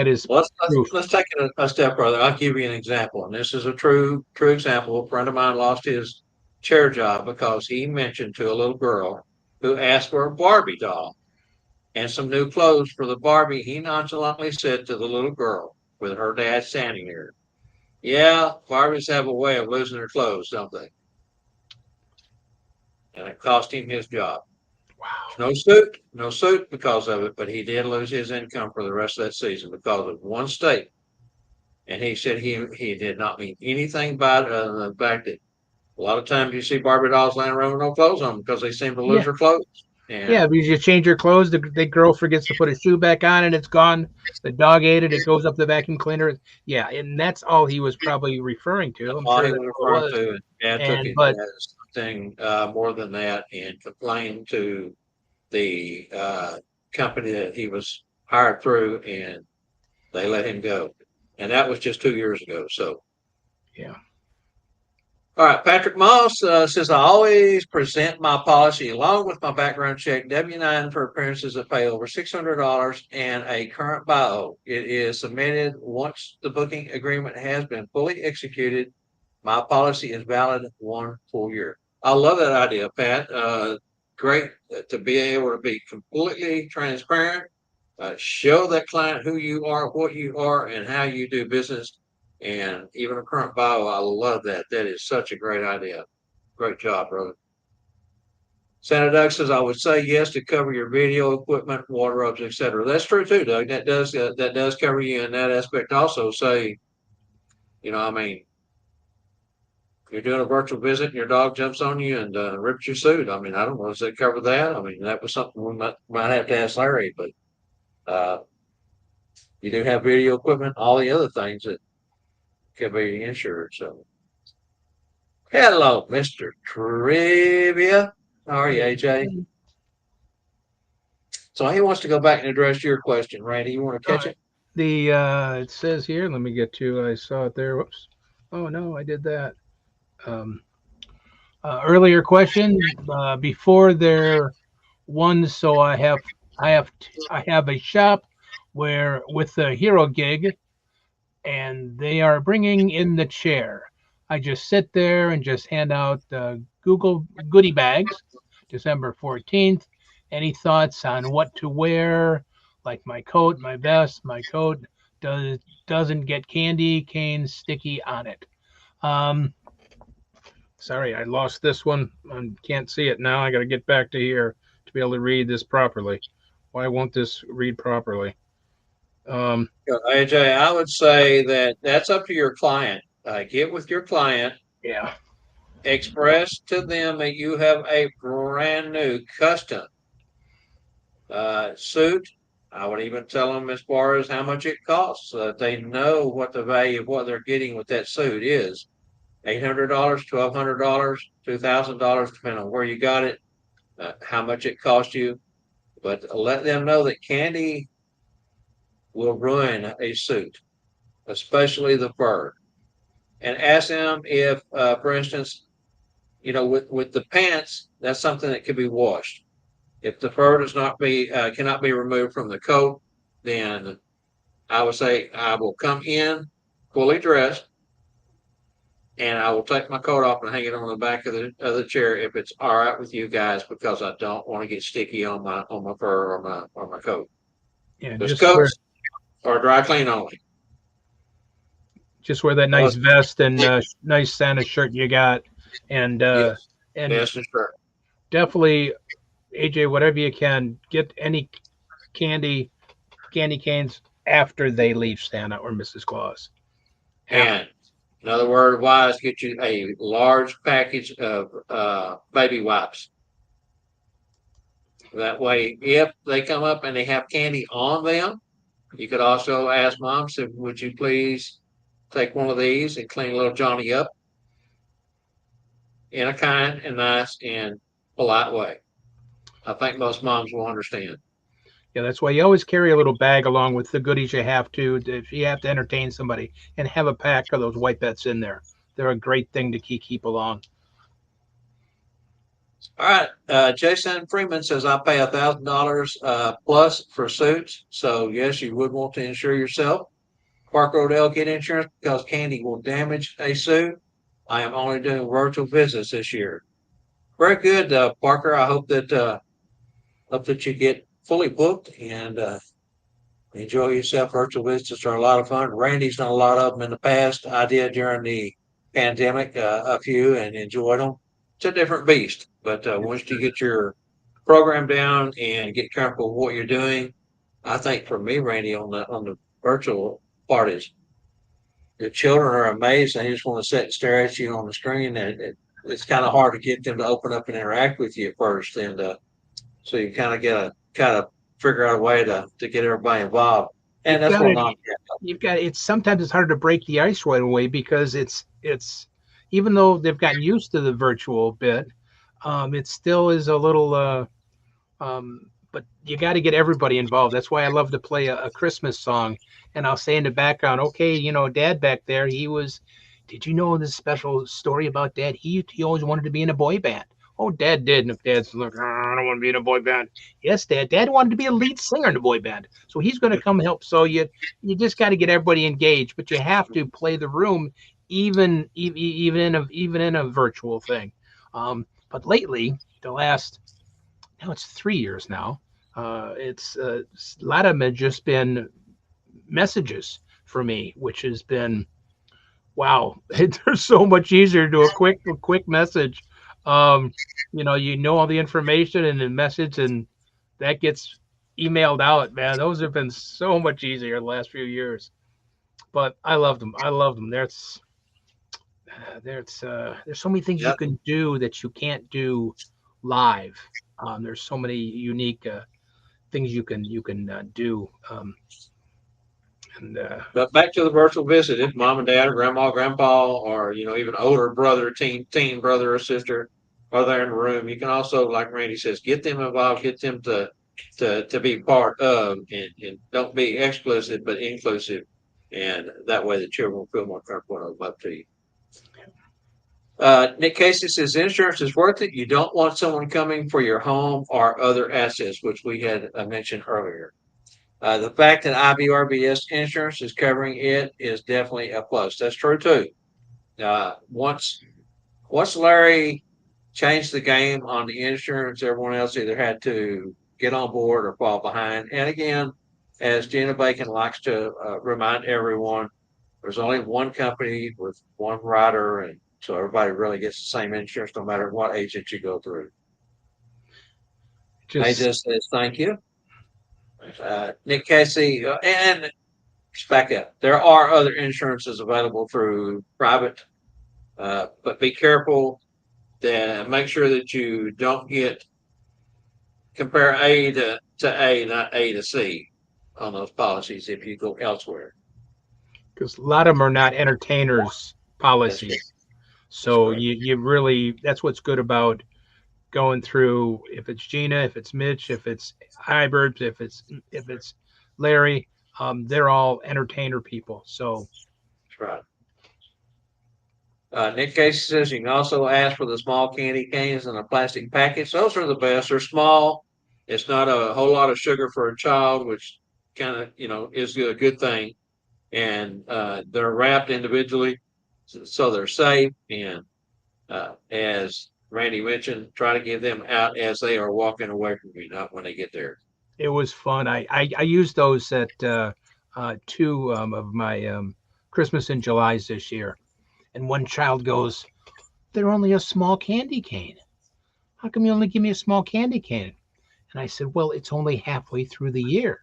is let's proof. let's take it a step further. I'll give you an example, and this is a true example. A friend of mine lost his chair job because he mentioned to a little girl who asked for a Barbie doll and some new clothes for the Barbie. He nonchalantly said to the little girl with her dad standing there, "Yeah, Barbies have a way of losing their clothes, don't they?" And it cost him his job. Wow. No suit because of it, but he did lose his income for the rest of that season because of one state. And he said he did not mean anything by it other than the fact that a lot of times you see Barbie dolls laying around with no clothes on because they seem to lose Yeah. their clothes. Yeah, And because you change your clothes, the girl forgets to put a shoe back on and it's gone. The dog ate it, it goes up the vacuum cleaner. Yeah, and that's all he was probably referring to. that's I'm all sure he that's was all it referring was. to. And dad took And it but as something more than that and complained to the company that he was hired through, and they let him go. And that was just 2 years ago. So yeah. all right, Patrick Moss says I always present my policy along with my background check, W-9 for appearances that pay over $600, and a current bio. It is submitted once the booking agreement has been fully executed. My policy is valid 1 full year. I love that idea, Pat. Great to be able to be completely transparent, show that client who you are, what you are, and how you do business, and even a current bio. I love that. That is such a great idea. Great job, brother. Santa Doug says I would say yes to cover your video equipment, wardrobes, etc. That's true too, Doug. That does cover you in that aspect. Also, say I mean, you're doing a virtual visit and your dog jumps on you and rips your suit. I mean, I don't know. Does that cover that? I mean, that was something we might have to ask Larry, but uh, you do have video equipment, all the other things that can be insured. So, hello, Mr. Trivia. How are you, Hey, AJ? So he wants to go back and address your question, Randy. You want to all catch right. it? The it says here. Let me get to. I saw it there. Whoops. Oh no, I did that. Um, earlier question before there one. So I have a shop where with the hero gig, and they are bringing in the chair. I just sit there and just hand out Google goodie bags. December 14th. Any thoughts on what to wear? Like my coat, my vest, my coat doesn't get candy canes sticky on it. Um, Sorry, I lost this one. I can't see it now. I got to get back to here to be able to read this properly. Why won't this read properly? Um, AJ, I would say that that's up to your client. Get with your client, yeah, express to them that you have a brand new custom suit. I would even tell them as far as how much it costs so that they know what the value of what they're getting with that suit is. $800, $1,200, $2,000, depending on where you got it, how much it cost you. But let them know that candy will ruin a suit, especially the fur. And ask them if, for instance, with the pants, that's something that could be washed. If the fur does not be cannot be removed from the coat, then I would say I will come in fully dressed, and I will take my coat off and hang it on the back of the chair if it's all right with you guys, because I don't want to get sticky on my fur or my coat. yeah, Because coats are dry clean only. just wear that nice Plus, vest and nice Santa shirt you got, and yes, and yes, and sure. definitely AJ, whatever you can, get any candy candy canes after they leave Santa or Mrs. Claus. After, And another word wise, get you a large package of baby wipes. That way, if they come up and they have candy on them, you could also ask mom, so would you please take one of these and clean little Johnny up in a kind and nice and polite way. I think most moms will understand. yeah, that's why you always carry a little bag along with the goodies you have to if you have to entertain somebody and have a pack of those white bets in there. They're a great thing to keep along. All right. Jason Freeman says I pay $1,000 plus for suits. So yes, you would want to insure yourself. Park Rodell, get insurance because candy will damage a suit. I am only doing virtual visits this year. Very good, Parker. I hope that you get fully booked and enjoy yourself. Virtual visits are a lot of fun. Randy's done a lot of them in the past. I did during the pandemic, a few, and enjoyed them. It's a different beast, but once you get your program down and get comfortable with what you're doing, I think for me, Randy, on the virtual part is the children are amazed. They just want to sit and stare at you on the screen, and it's kind of hard to get them to open up and interact with you at first, and so you kind of get a kind of figure out a way to get everybody involved, and You've that's got where it. mom. You've got it's sometimes it's hard to break the ice right away because it's even though they've gotten used to the virtual bit, it still is a little but you got to get everybody involved. That's why I love to play a Christmas song, and I'll say in the background, okay, Dad back there, he was. Did you know this special story about Dad? He always wanted to be in a boy band. Oh, Dad did, and if Dad's like, "Oh, I don't want to be in a boy band. Yes, Dad wanted to be a lead singer in a boy band, so he's going to come help. So you just got to get everybody engaged, but you have to play the room, even in a virtual thing. But lately, the last now it's 3 years now. It's a lot of them have just been messages for me, which has been wow. They're so much easier to do a quick message. Um, you know all the information in the message, and that gets emailed out. Man, those have been so much easier the last few years. But I love them. I love them. There's so many things you Yep. can do that you can't do live. There's so many unique things you can do. And But back to the virtual visit, if mom and dad or grandma, grandpa, or even older brother, teen brother or sister are there in the room, you can also, like Randy says, get them involved, get them to to be part of, and don't be exclusive but inclusive, and that way the children will feel more comfortable and open up to you. Nick Casey says insurance is worth it. You don't want someone coming for your home or other assets, which we had mentioned earlier. The fact that IBRBS insurance is covering it is definitely a plus. That's true too. Once Larry changed the game on the insurance, everyone else either had to get on board or fall behind. And again, as Gina Bacon likes to remind everyone, there's only one company with one rider, and so everybody really gets the same insurance no matter what agent you go through. I Just just says thank you. Nick Casey, and just back up. There are other insurances available through private, but be careful. Then make sure that you don't get compare A to A, not A to C on those policies if you go elsewhere. because a lot of them are not entertainers That's correct. policies. That's So correct. you really that's what's good about going through if it's Gina, if it's Mitch, if it's Hybrid, if it's Larry, they're all entertainer people. So That's right. Nick Casey says you can also ask for the small candy canes in a plastic package. Those are the best. They're small. It's not a whole lot of sugar for a child, which kind of is a good thing. And they're wrapped individually, so they're safe. And as Randy mentioned, try to give them out as they are walking away from you, not when they get there. it was fun. I used those at two of my Christmas in July's this year, and one child goes, "They're only a small candy cane. How come you only give me a small candy cane?" And I said, "Well, it's only halfway through the year.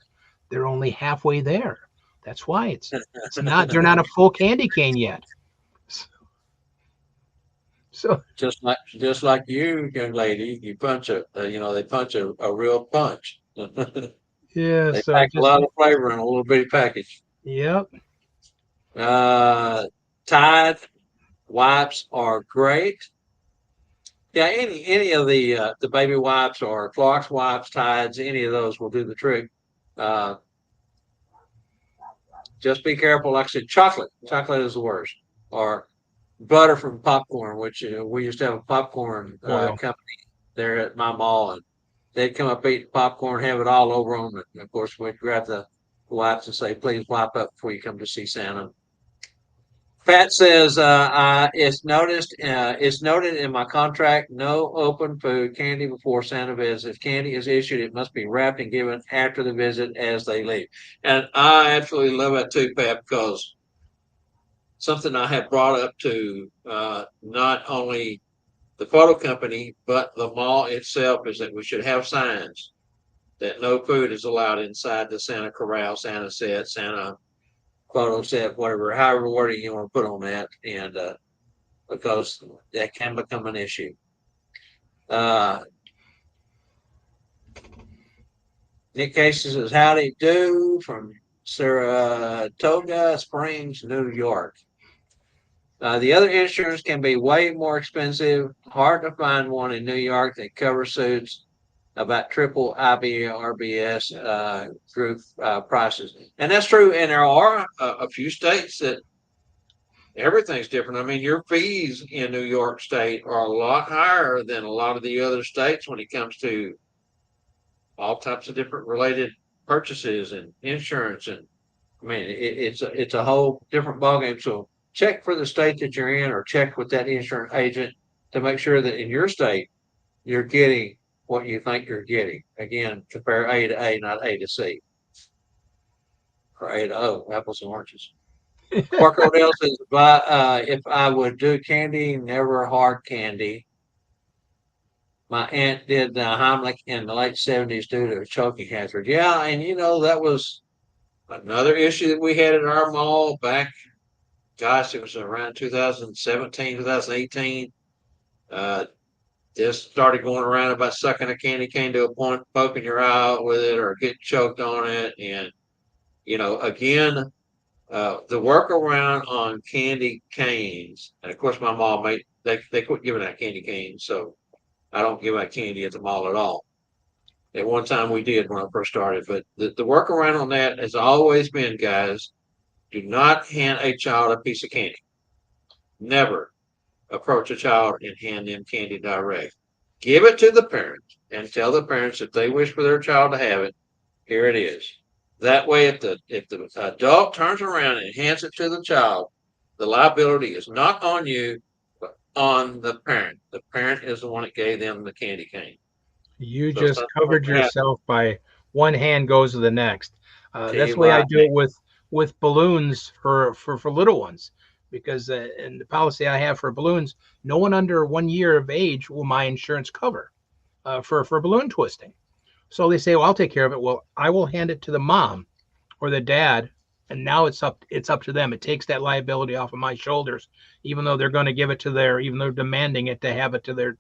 They're only halfway there. That's why it's not they're not a full candy cane yet." So Just like you, young lady, you punch they punch a real punch. yeah, They so pack a just lot of flavor in a little bitty package. yep. Uh, Tide wipes are great. Yeah, any of the baby wipes or Clorox wipes, Tides, any of those will do the trick. Uh, just be careful. Like I said, chocolate. Chocolate is the worst. Or butter from popcorn, which we used to have a popcorn Oil. company there at my mall, and they'd come up eating popcorn, have it all over them. And of course, we'd grab the wipes and say, "Please wipe up before you come to see Santa." Pat says, it's noted in my contract, no open food candy before Santa visits. If candy is issued, it must be wrapped and given after the visit as they leave. And I absolutely love that too, Pat, because something I have brought up to not only the photo company, but the mall itself is that we should have signs that no food is allowed inside the Santa corral, Santa set, Santa photo set, whatever, however wording you want to put on that. And because that can become an issue. Uh, Nick Casey says, "Howdy do" from Saratoga Springs, New York. The other insurance can be way more expensive. Hard to find one in New York that covers suits about triple IBRBS group prices. And that's true. And there are a few states that everything's different. I mean, your fees in New York State are a lot higher than a lot of the other states when it comes to all types of different related purchases and insurance. And I mean, it's a whole different ballgame. So check for the state that you're in, or check with that insurance agent to make sure that in your state you're getting what you think you're getting. Again, compare A to A, not A to C, or A to O, apples and oranges. Mark Odell says, if I would do candy, never hard candy. My aunt did Heimlich in the late 70s due to a choking hazard. Yeah, and that was another issue that we had at our mall back, gosh, it was around 2017, 2018. Uh, just started going around about sucking a candy cane to a point, poking your eye out with it, or getting choked on it. And, again, the workaround on candy canes, and of course, my mom they quit giving out candy canes, so I don't give out candy at the mall at all. At one time we did when I first started, but the workaround on that has always been, guys, do not hand a child a piece of candy. Never approach a child and hand them candy direct. Give it to the parents and tell the parents if they wish for their child to have it, here it is. That way, if the adult turns around and hands it to the child, the liability is not on you, but on the parent. The parent is the one that gave them the candy cane. You So if just something were covered to happen, yourself by one hand goes to the next. tell That's you the way I why. do it with balloons for little ones, because in the policy I have for balloons, no one under 1 year of age will my insurance cover for balloon twisting. So they say, well, I'll take care of it. Well, I will hand it to the mom or the dad, and now it's up to them. It takes that liability off of my shoulders, even though they're going to give it to even though they're demanding it to have it to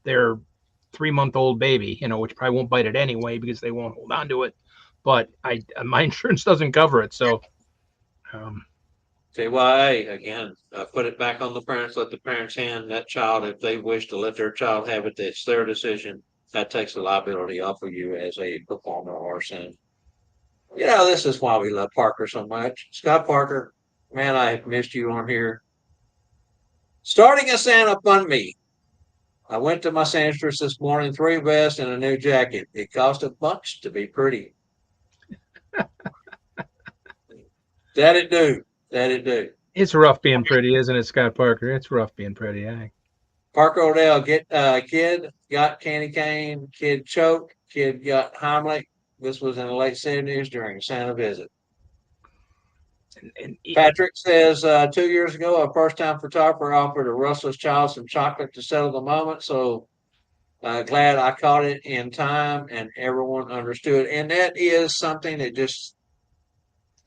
their 3 month old baby, which probably won't bite it anyway because they won't hold on to it. But my insurance doesn't cover it, so um, Tell you why, again, put it back on the parents. Let the parents hand that child, if they wish to let their child have it, it's their decision. That takes the liability off of you as a performer or son. This is why we love Parker so much. Scott Parker, man, I have missed you on here. Starting a Santa Fund Me. I went to my seamstress this morning, 3 vests and a new jacket. It cost a bunch to be pretty. That it do. That it do. it's rough being pretty, isn't it, Scott Parker? It's rough being pretty. Parker Odell, kid got candy cane, kid choked, kid got Heimlich. This was in the late 70s during a Santa visit. And Patrick says 2 years ago, a first time photographer offered a Russell's child some chocolate to settle the moment. So glad I caught it in time and everyone understood. And that is something that just,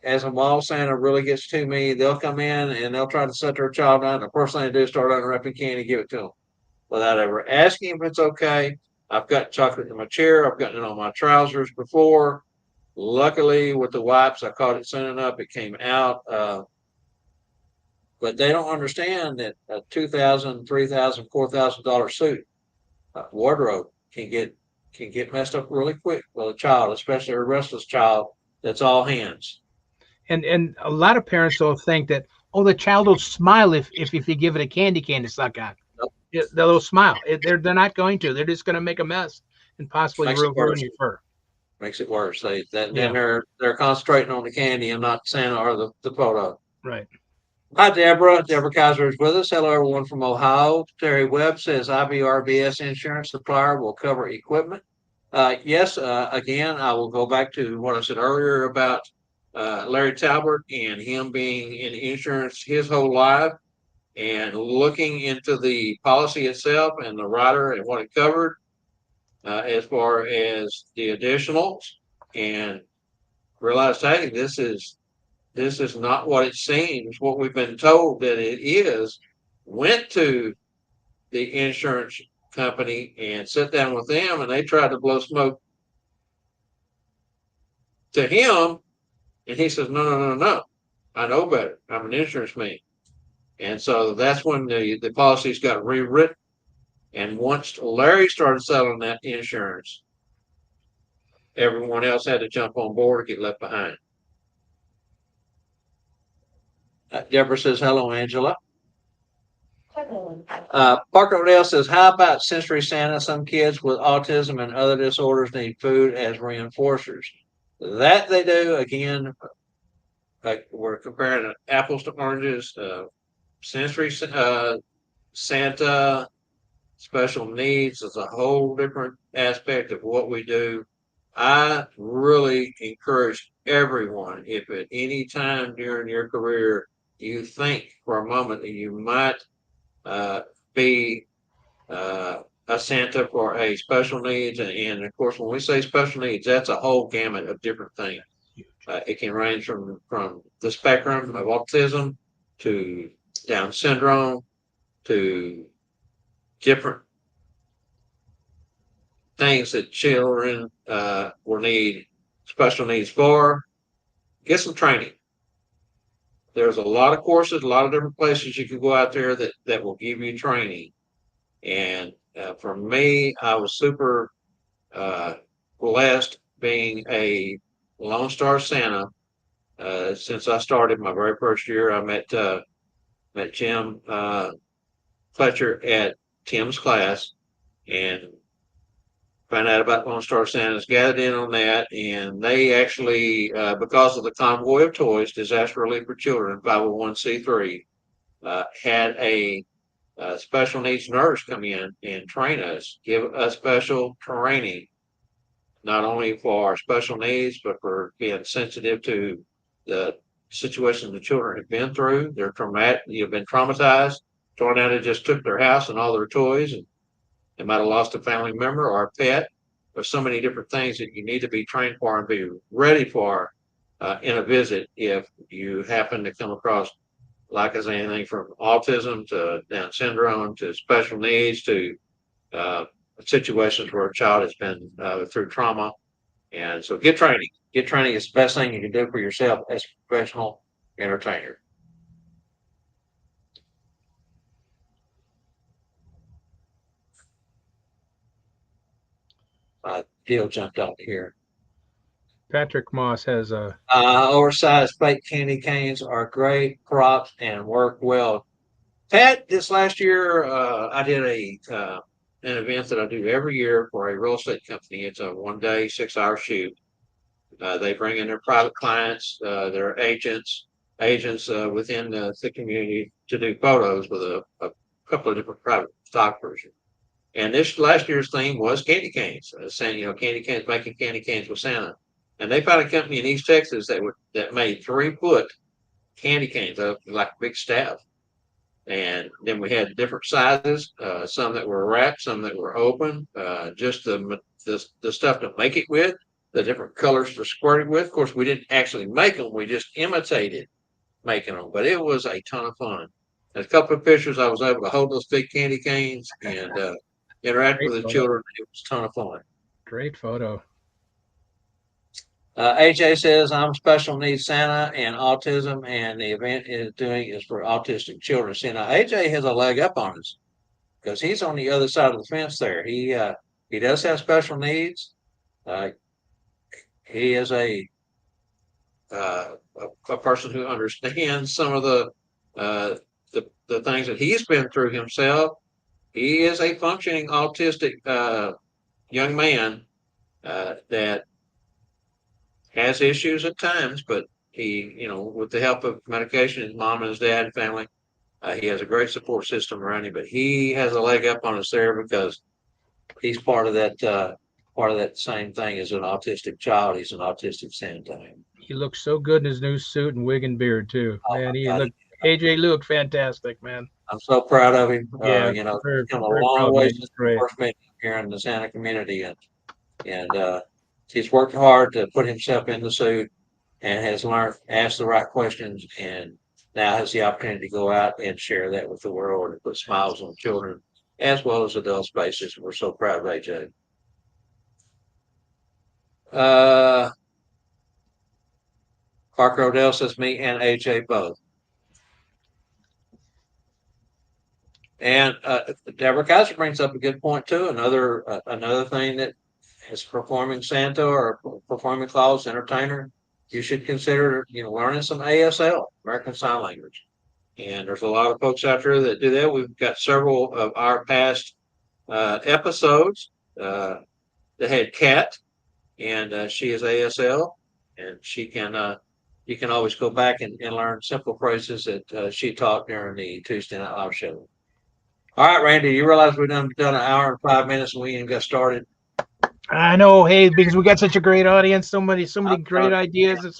as a mall Santa really gets to me, they'll come in and they'll try to set their child down. The first thing they do is start unwrapping candy, give it to them without ever asking if it's okay. I've got chocolate in my chair. I've gotten it on my trousers before. Luckily, with the wipes, I caught it soon enough. It came out. But they don't understand that a $2,000, $3,000, $4,000 suit wardrobe can get messed up really quick with a child, especially a restless child that's all hands. and a lot of parents will think that, oh, the child will smile if you give it a candy cane to suck on. Nope. They'll smile. They're not going to. They're just going to make a mess and possibly Makes it ruin worse. your fur. Makes it worse. Then Yeah, they're concentrating on the candy and not Santa or the photo. right. Hi, Deborah. Deborah Kaiser is with us. Hello, everyone from Ohio. Terry Webb says IBRBS insurance supplier will cover equipment. Yes, again, I will go back to what I said earlier about Larry Talbert and him being in insurance his whole life and looking into the policy itself and the rider and what it covered as far as the additionals and realized, hey, this is not what it seems, what we've been told that it is. Went to the insurance company and sat down with them and they tried to blow smoke to him. And he says, no, no, no, no. I know better. I'm an insurance man. And so that's when the policies got rewritten. And once Larry started selling that insurance, everyone else had to jump on board or get left behind. Deborah says, hello, Angela. Parker Odell says, how about Sensory Santa? Some kids with autism and other disorders need food as reinforcers. That they do. Again, like we're comparing apples to oranges. Sensory Santa, special needs is a whole different aspect of what we do. I really encourage everyone, if at any time during your career you think for a moment that you might uh, be a Santa for a special needs, and of course, when we say special needs, that's a whole gamut of different things. It can range from the spectrum of autism to Down syndrome to different things that children will need special needs for. Get some training. There's a lot of courses, a lot of different places you can go out there that will give you training. And for me, I was super blessed being a Lone Star Santa. Since I started my very first year, I met Jim Fletcher at Tim's class and found out about Lone Star Santas, gathered in on that, and they actually, because of the Convoy of Toys, Disaster Relief for Children, 501c3, had a special needs nurse come in and train us, give us special training, not only for our special needs, but for being sensitive to the situations the children have been through. They're traumatic, you've been traumatized. Tornado just took their house and all their toys, and they might have lost a family member or a pet. There's so many different things that you need to be trained for and be ready for in a visit if you happen to come across, like I say, anything from autism to Down syndrome to special needs to uh, situations where a child has been through trauma. And so get training. Get training is the best thing you can do for yourself as a professional entertainer. Deal jumped out here. Patrick Moss has a Oversized fake candy canes are great props and work well. Pat, this last year, I did an event that I do every year for a real estate company. It's a 1 day, 6 hour shoot. They bring in their private clients, their agents within the community to do photos with a couple of different private photographers. And this last year's theme was candy canes, saying, candy canes, making candy canes with Santa. And they found a company in East Texas that made 3 foot candy canes, like a big staff. And then we had different sizes, some that were wrapped, some that were open, just the stuff to make it with, the different colors to squirt it with. Of course, we didn't actually make them; we just imitated making them. But it was a ton of fun. There's a couple of pictures I was able to hold those big candy canes and interact great with the photo. children. It was a ton of fun. Great photo. AJ says I'm special needs Santa and autism, and the event is for autistic children. See, now AJ has a leg up on us because he's on the other side of the fence there. He does have special needs. Uh, he is uh, a person who understands some of the things that he's been through himself. He is a functioning autistic young man that has issues at times, but he, with the help of medication, his mom and his dad and family, he has a great support system around him. But he has a leg up on us there because he's part of that same thing as an autistic child. He's an autistic Santa. He looks so good in his new suit and wig and beard too. Oh Man, he my God, looked AJ looked fantastic, man. I'm so proud of him. Yeah, He's very come a very long proud, way man. since He's we great. first met him here in the Santa community, and he's worked hard to put himself in the suit and has learned, asked the right questions, and now has the opportunity to go out and share that with the world and put smiles on children as well as adults' faces. We're so proud of AJ. Uh, Parker Odell says me and AJ both. And Deborah Kaiser brings up a good point too. Another thing that is performing Santa or performing Claus entertainer, you should consider learning some ASL, American Sign Language. And there's a lot of folks out there that do that. We've got several of our past episodes that had Kat, and she is ASL, and she can. You can always go back and learn simple phrases that she taught during the Tuesday Night Live show. All right, Randy, you realize we've done an hour and 5 minutes and we ain't got started. I know, hey, because we got such a great audience, so many I'm great sorry. ideas, and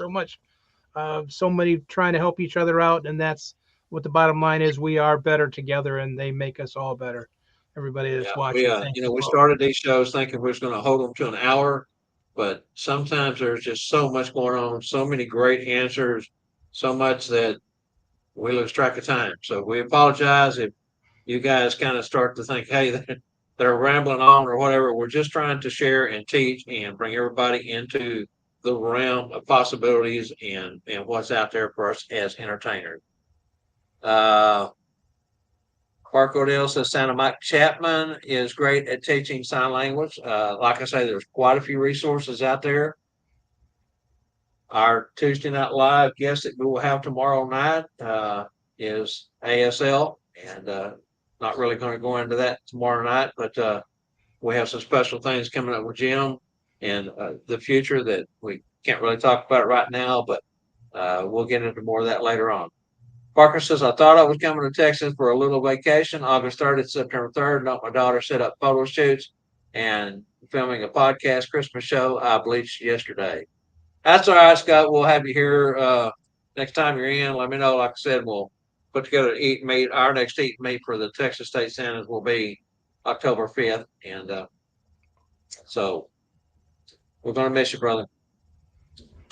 so many trying to help each other out, and that's what the bottom line is. We are better together, and they make us all better. Everybody Yeah, that's watching, thank you we for all. started these shows thinking we was going to hold them to an hour, but sometimes there's just so much going on, so many great answers, so much that we lose track of time. So we apologize if you guys kind of start to think, hey, they're rambling on or whatever. We're just trying to share and teach and bring everybody into the realm of possibilities and what's out there for us as entertainers. Uh, Mark Odell says Santa Mike Chapman is great at teaching sign language. Like I say, there's quite a few resources out there. Our Tuesday Night Live guest that we will have tomorrow night is ASL, and not really going to go into that tomorrow night, but we have some special things coming up with Jim in the future that we can't really talk about right now, but we'll get into more of that later on. Parker says, I thought I was coming to Texas for a little vacation, August 3rd and September 3rd. Not my daughter set up photo shoots and filming a podcast Christmas show. I bleached yesterday. That's all right, Scott. We'll have you here next time you're in. Let me know. Like I said, we'll put together an eat and meet. Our next eat and meet for the Texas State Senate will be October 5th. And so we're going to miss you, brother.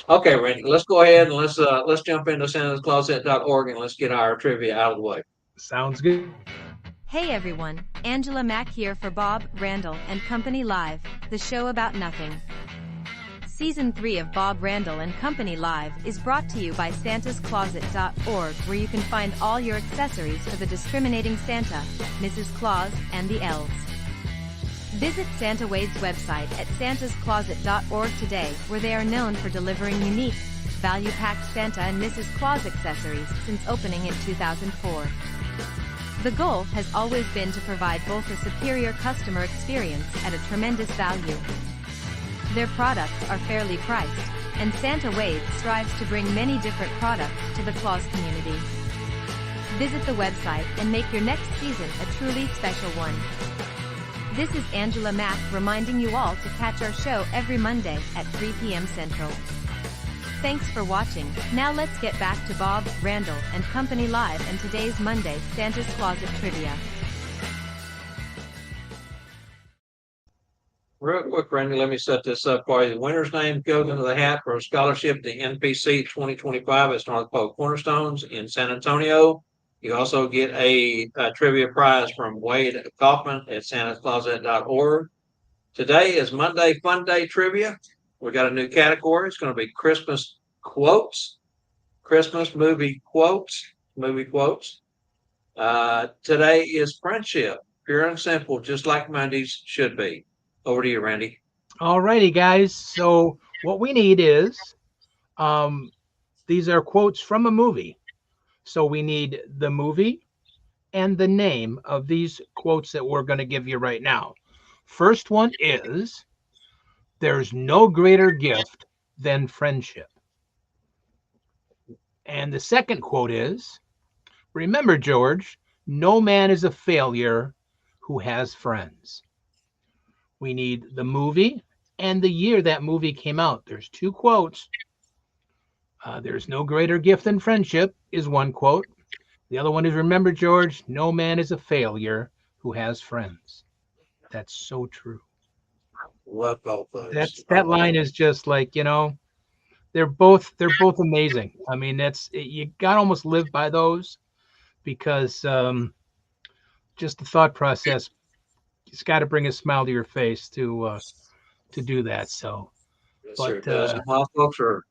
Okay, Randy, let's go ahead and let's jump into santascloset.org and let's get our trivia out of the way. Sounds good. Hey everyone, Angela Mack here for Bob, Randyl, and Company Live, the show about nothing. Season 3 of Bob Randyl and Company Live is brought to you by santascloset.org, where you can find all your accessories for the discriminating Santa, Mrs. Claus, and the elves. Visit Santa Wade's website at santascloset.org today, where they are known for delivering unique, value-packed Santa and Mrs. Claus accessories since opening in 2004. The goal has always been to provide both a superior customer experience at a tremendous value. Their products are fairly priced, and Santa Wade strives to bring many different products to the Claus community. Visit the website and make your next season a truly special one. This is Angela Mack reminding you all to catch our show every Monday at 3 p.m. Central. Thanks for watching. Now let's get back to Bob, Randyl, and Company Live and today's Monday Santa's Closet Trivia. Real quick, Randy, let me set this up for you. The winner's name goes into the hat for a scholarship to NPC 2025 at North Pole Cornerstones in San Antonio. You also get a trivia prize from Wade Kaufman at santascloset.org. Today is Monday Fun Day Trivia. We got a new category. It's going to be Christmas quotes, Christmas movie quotes. Today is friendship, pure and simple, just like Mondays should be. Over to you, Randy. All righty, guys. So what we need is these are quotes from a movie. So we need the movie and the name of these quotes that we're going to give you right now. First one is, there's no greater gift than friendship. And the second quote is, remember, George, no man is a failure who has friends. We need the movie and the year that movie came out. There's two quotes. There's no greater gift than friendship is one quote. The other one is, remember, George, no man is a failure who has friends. That's so true. Love both those. That line is just like, they're both amazing. I mean, you got to almost live by those because just the thought process, it's got to bring a smile to your face to do that. So, Yes, but sir, it does. And while folks are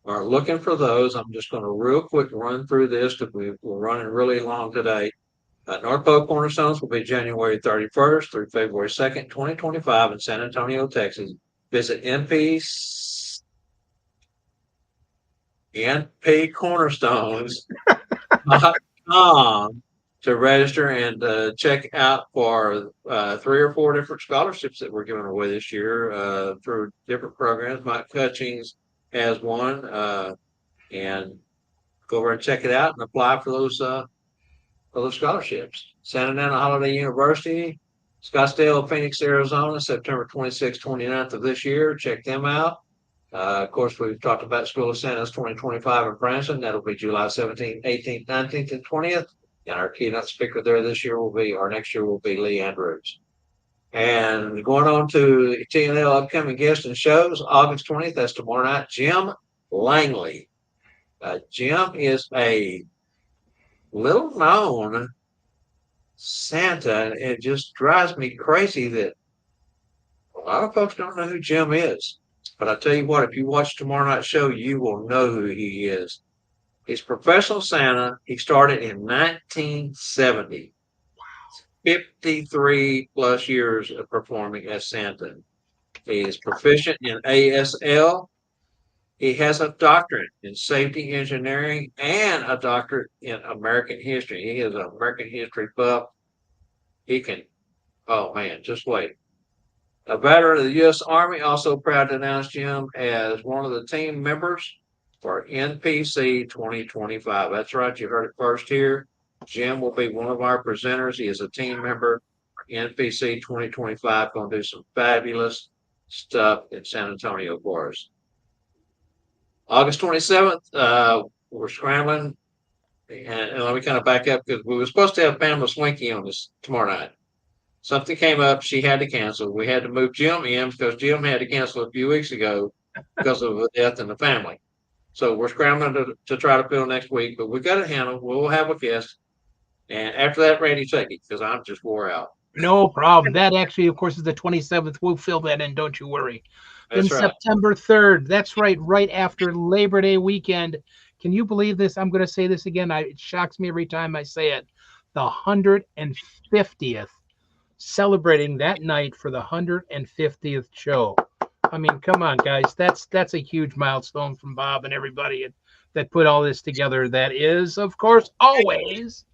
looking for those, I'm just going to real quick run through this because we're running really long today. North Pole Cornerstones will be January 31st through February 2nd, 2025 in San Antonio, Texas. Visit npcornerstones.com to register and check out for 3 or 4 different scholarships that we're giving away this year through different programs. Mike Cutchings has one, and go over and check it out and apply for those scholarships. Santa Ana Holiday University, Scottsdale, Phoenix, Arizona, September 26th, 29th of this year. Check them out. Of course, we've talked about School of Santa's 2025 in Branson. That'll be July 17th, 18th, 19th, and 20th. And our keynote speaker there next year will be Lee Andrews. And going on to TNL upcoming guests and shows, August 20th, that's tomorrow night, Jim Langley. Jim is a little known Santa, and it just drives me crazy that a lot of folks don't know who Jim is. But I tell you what, if you watch tomorrow night's show, you will know who he is. He's professional Santa. He started in 1970. 53 plus years of performing as Santa. He is proficient in ASL. He has a doctorate in safety engineering and a doctorate in American history. He is an American history buff. He can, oh man, just wait. A veteran of the U.S. Army, also proud to announce Jim as one of the team members for NPC 2025. That's right, you heard it first here. Jim will be one of our presenters. He is a team member for NPC 2025, going to do some fabulous stuff in San Antonio for us. August 27th, we're scrambling. And let me kind of back up because we were supposed to have Pamela Swinky on this tomorrow night. Something came up. She had to cancel. We had to move Jim in because Jim had to cancel a few weeks ago because of a death in the family. So we're scrambling to try to fill next week, but we got it handled. We'll have a guest. And after that, Randy, take it because I'm just wore out. No problem. That actually, of course, is the 27th. We'll fill that in. Don't you worry. Then That's right. September 3rd. That's right after Labor Day weekend. Can you believe this? I'm going to say this again. It shocks me every time I say it. The 150th, celebrating that night for the 150th show. I mean, come on, guys. That's a huge milestone from Bob and everybody that put all this together. That is, of course, always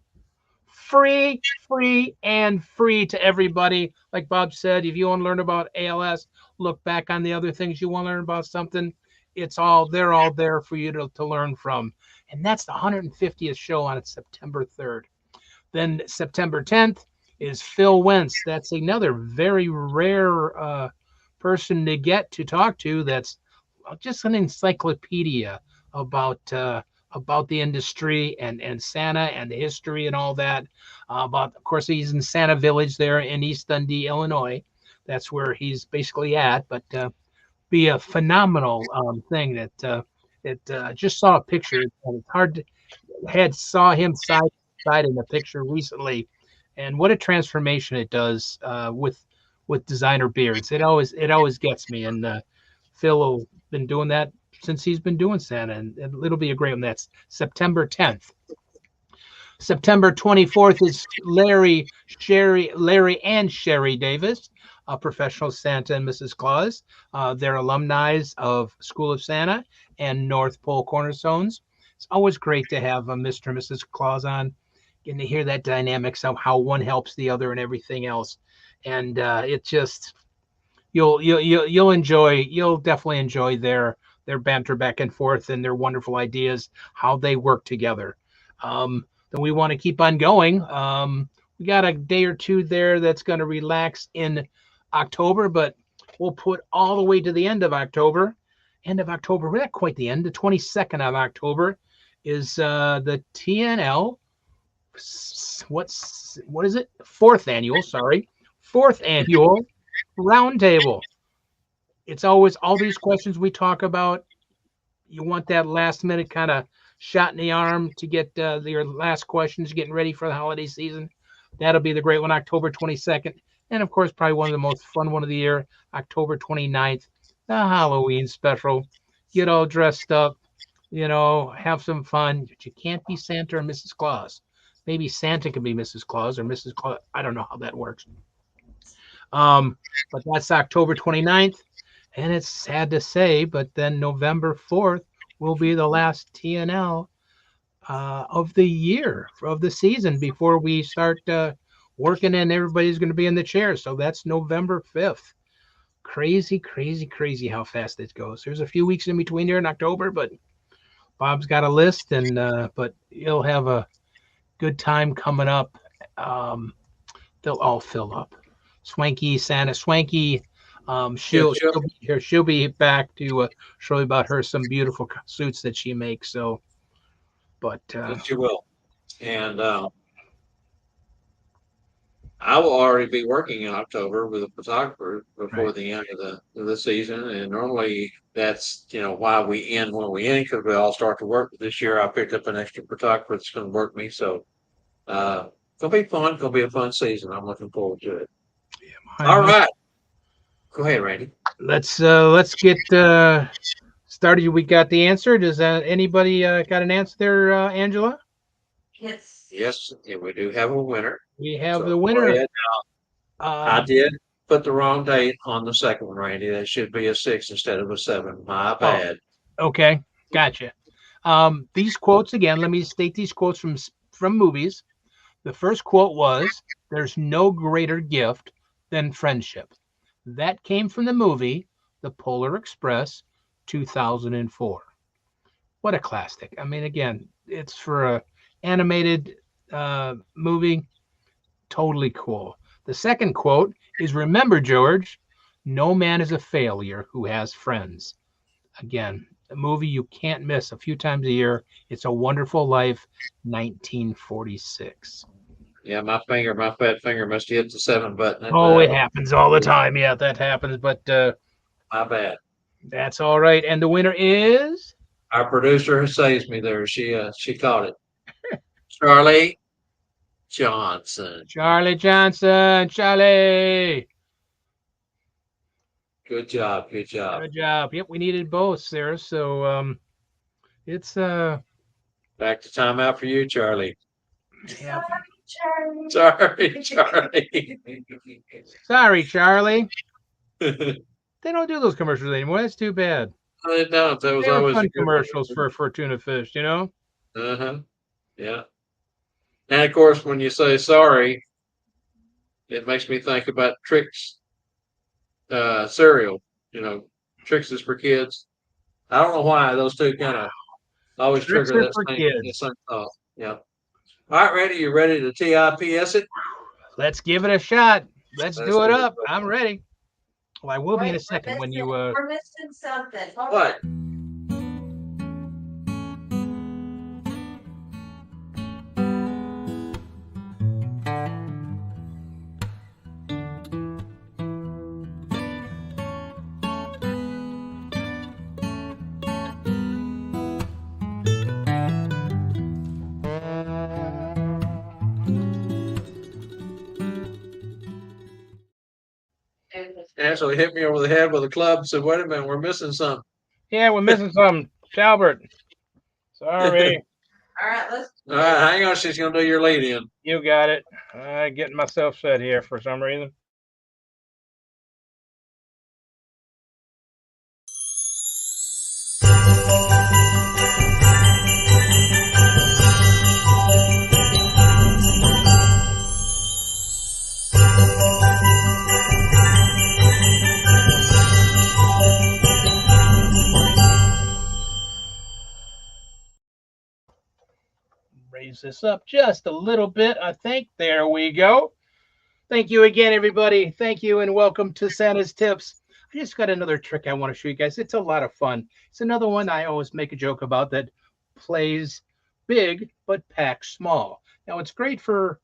free to everybody. Like Bob said, if you want to learn about ALS, look back on the other things you want to learn about something. They're all there for you to learn from. And that's the 150th show on September 3rd. Then September 10th is Phil Wentz. That's another very rare person to get to talk to. That's just an encyclopedia about the industry and Santa and the history and all that. Of course, he's in Santa Village there in East Dundee, Illinois. That's where he's basically at. But be a phenomenal thing that just saw a picture. And it's hard to saw him side by side in the picture recently, and what a transformation it does with designer beards. It always gets me. And Phil been doing that since he's been doing Santa, and it'll be a great one. That's September 10th. September 24th is Larry and Sherry Davis, a professional Santa and Mrs. Claus. They're alumni of School of Santa and North Pole Cornerstones. It's always great to have a Mr. and Mrs. Claus on, getting to hear that dynamics of how one helps the other and everything else. And it just you'll definitely enjoy their banter back and forth and their wonderful ideas, how they work together. Then we want to keep on going. We got a day or two there that's going to relax in October, but we'll put all the way to the end of October. We're not quite the end. The 22nd of October is the TNL. What is it? Fourth annual roundtable. It's always all these questions we talk about. You want that last minute kind of shot in the arm to get your last questions, getting ready for the holiday season. That'll be the great one, October 22nd. And of course, probably one of the most fun one of the year, October 29th, the Halloween special. Get all dressed up, have some fun. But you can't be Santa or Mrs. Claus. Maybe Santa can be Mrs. Claus or Mrs. Claus. I don't know how that works. But that's October 29th. And it's sad to say, but then November 4th will be the last TNL of the year, of the season, before we start working and everybody's going to be in the chair. So that's November 5th. Crazy how fast it goes. There's a few weeks in between there in October, but Bob's got a list, and but he'll have a good time coming up. They'll all fill up. Santa Swanky. She'll be back to show you about some beautiful suits that she makes. So, but she will, and I will already be working in October with a photographer before the end of the season. And normally that's why we end when we end, because we all start to work. But this year I picked up an extra photographer that's going to work me. So gonna be fun. Gonna be a fun season. I'm looking forward to it. Yeah, all right. Go ahead, Randy. Let's get started. We got the answer. Does anybody got an answer there, Angela? It's Yes, and we do have a winner. We have So the go winner. ahead. I Um, did put the wrong date on the second one, Randy. That should be a 6 instead of a 7. My oh, bad. okay, gotcha. These quotes again. Let me state these quotes from movies. The first quote was, "There's no greater gift than friendship." That came from the movie The Polar Express, 2004. What a classic! I mean, again, it's for a animated movie. Totally cool. The second quote is, "Remember, George, no man is a failure who has friends." Again, a movie you can't miss a few times a year. It's a Wonderful Life, 1946. Yeah, my fat finger must have hit the 7 button. Oh, it happens all the time. Yeah, that happens, but My bad. that's all right. And the winner is Our producer saves me there. She caught it. Charlie Johnson. Charlie Johnson. Charlie. Good job. Good job. Good job. Yep, we needed both, Sarah. So it's Back to timeout for you, Charlie. yeah. Sorry, Charlie. Sorry, Charlie. They They don't do those commercials anymore. That's too bad. don't. That was They were always a fun good commercials one. for tuna fish, you know? Uh-huh. Yeah. And of course, when you say sorry, it makes me think about Trix cereal. You know, Trix is for kids. I don't know why those two kind of always Tricks trigger are that for kids. same thought. Yeah. All right, Randy, you ready to TIPS it? Let's give it a shot. Let's Let's do it do up. it. I'm ready. Well, I will be in a Wait, second when you we're missing something. Hold What? on. Ashley hit me over the head with a club. Said, "Wait a minute, we're missing something." Yeah, we're missing something. Talbert. Sorry. All right, let's. All right, hang on. She's gonna do your lead in. You got it. Getting myself set here for some reason. Raise this up just a little bit, I think. There we go. Thank you again, everybody. Thank you, and welcome to Santa's Tips. I just got another trick I want to show you guys. It's a lot of fun. It's another one I always make a joke about that plays big but packs small. Now, it's great for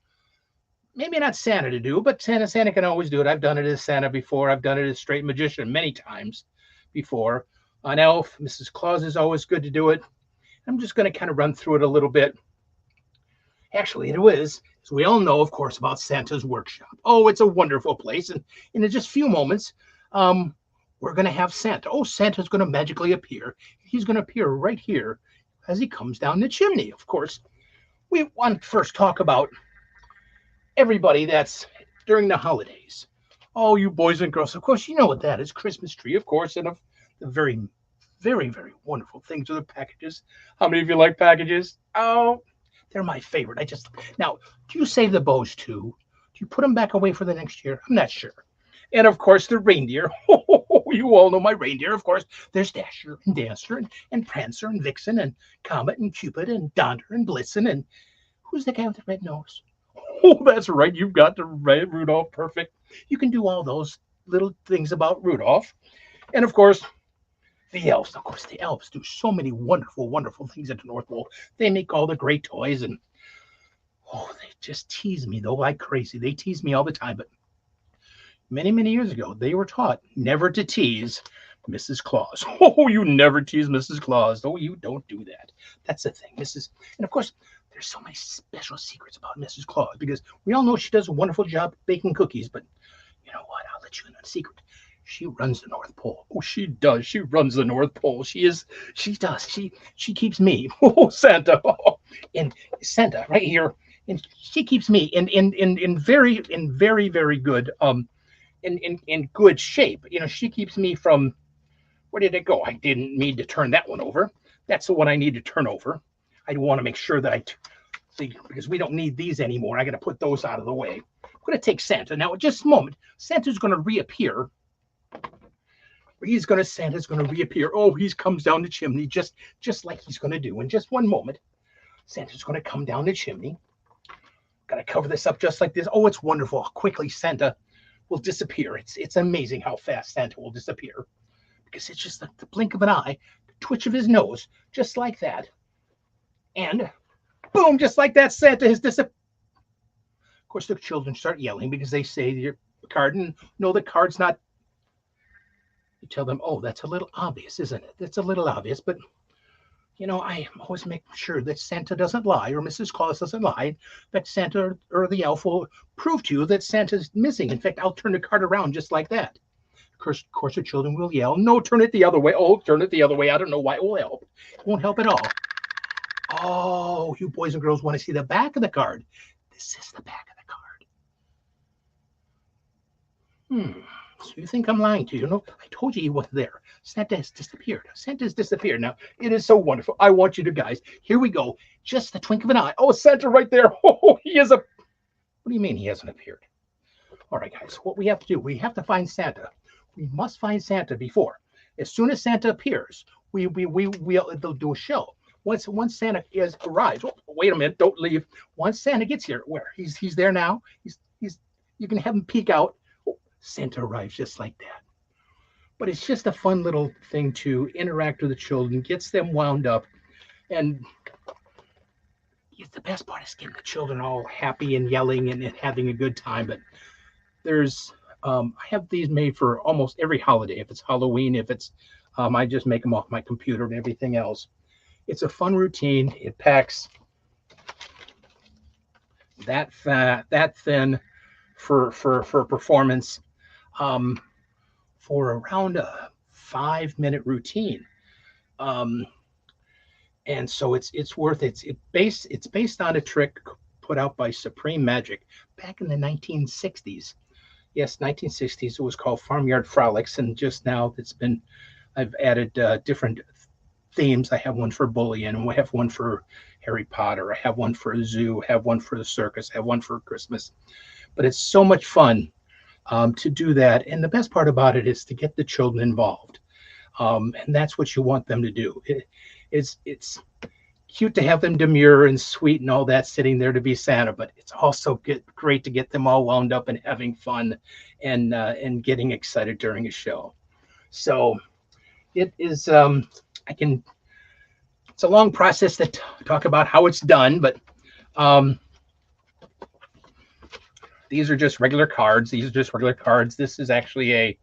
maybe not Santa to do, but Santa can always do it. I've done it as Santa before. I've done it as straight magician many times before. On Elf, Mrs. Claus is always good to do it. I'm just going to kind of run through it a little bit. Actually, it is, as we all know, of course, about Santa's workshop. Oh, it's a wonderful place. And in just a few moments, we're going to have Santa. Oh, Santa's going to magically appear. He's going to appear right here as he comes down the chimney, of course. We want to first talk about everybody that's during the holidays. Oh, you boys and girls, of course, you know what that is. Christmas tree, of course, and of the very, very, very wonderful things are the packages. How many of you like packages? Oh, they're my favorite. Now, do you save the bows too? Do you put them back away for the next year? I'm not sure. And of course, the reindeer. You all know my reindeer, of course. There's Dasher and Dancer and Prancer and Vixen and Comet and Cupid and Donder and Blitzen. And who's the guy with the red nose? Oh, that's right. You've got the red Rudolph. Perfect. You can do all those little things about Rudolph. And of course, the elves. Of course, the elves do so many wonderful, wonderful things at the North Pole. They make all the great toys, and oh, they just tease me though like crazy. They tease me all the time. But many, many years ago, they were taught never to tease Mrs. Claus. Oh, you never tease Mrs. Claus. Oh, you don't do that. That's the thing, And of course, there's so many special secrets about Mrs. Claus because we all know she does a wonderful job baking cookies. But you know what? I'll let you in on a secret. She runs the North Pole. Oh, she does. She runs the North Pole. She does. She keeps me. Oh, Santa. Oh, and Santa right here and she keeps me in very good in good shape. You know, she keeps me from, where did it go? I didn't need to turn that one over. That's the one I need to turn over. I want to make sure that see, because we don't need these anymore. I got to put those out of the way. I'm going to take Santa now. Just a moment. Santa's going to reappear. Santa's going to reappear. Oh, he comes down the chimney just like he's going to do. In just one moment, Santa's going to come down the chimney. Got to cover this up just like this. Oh, it's wonderful how quickly Santa will disappear. It's amazing how fast Santa will disappear, because it's just the blink of an eye, the twitch of his nose, just like that. And boom, just like that, Santa has disappeared. Of course, the children start yelling because they say your card, and no, the card's not. You tell them, oh, that's a little obvious, isn't it? That's a little obvious, but you know, I always make sure that Santa doesn't lie, or Mrs. Claus doesn't lie, that Santa or the elf will prove to you that Santa's missing. In fact, I'll turn the card around just like that. Of course, the children will yell, no, turn it the other way. Oh, turn it the other way. I don't know why it will help. It won't help at all. Oh, you boys and girls want to see the back of the card. This is the back of the card. So you think I'm lying to you? No, I told you he wasn't there. Santa has disappeared. Santa's disappeared. Now, it is so wonderful. I want you to guys, here we go. Just the twink of an eye. Oh, Santa right there. Oh, he is a... What do you mean he hasn't appeared? All right, guys, what we have to do, we have to find Santa. We must find Santa before. As soon as Santa appears, they'll do a show. Once Santa arrives, oh, wait a minute, don't leave. Once Santa gets here, where he's there now. You can have him peek out. Oh, Santa arrives just like that. But it's just a fun little thing to interact with the children, gets them wound up, and the best part is getting the children all happy and yelling and having a good time. But there's I have these made for almost every holiday. If it's Halloween, if it's I just make them off my computer and everything else. It's a fun routine. It packs that thin for performance for around a 5-minute routine. And so it's worth it. It's based on a trick put out by Supreme Magic back in the 1960s. Yes, 1960s. It was called Farmyard Frolics, and just now I've added different themes. I have one for bullying, and we have one for Harry Potter. I have one for a zoo. I have one for the circus. I have one for Christmas. But it's so much fun to do that, and the best part about it is to get the children involved, and that's what you want them to do. It's cute to have them demure and sweet and all that, sitting there to be Santa, but it's also great to get them all wound up and having fun and getting excited during a show. So it is it's a long process to talk about how it's done, but these are just regular cards. This is actually a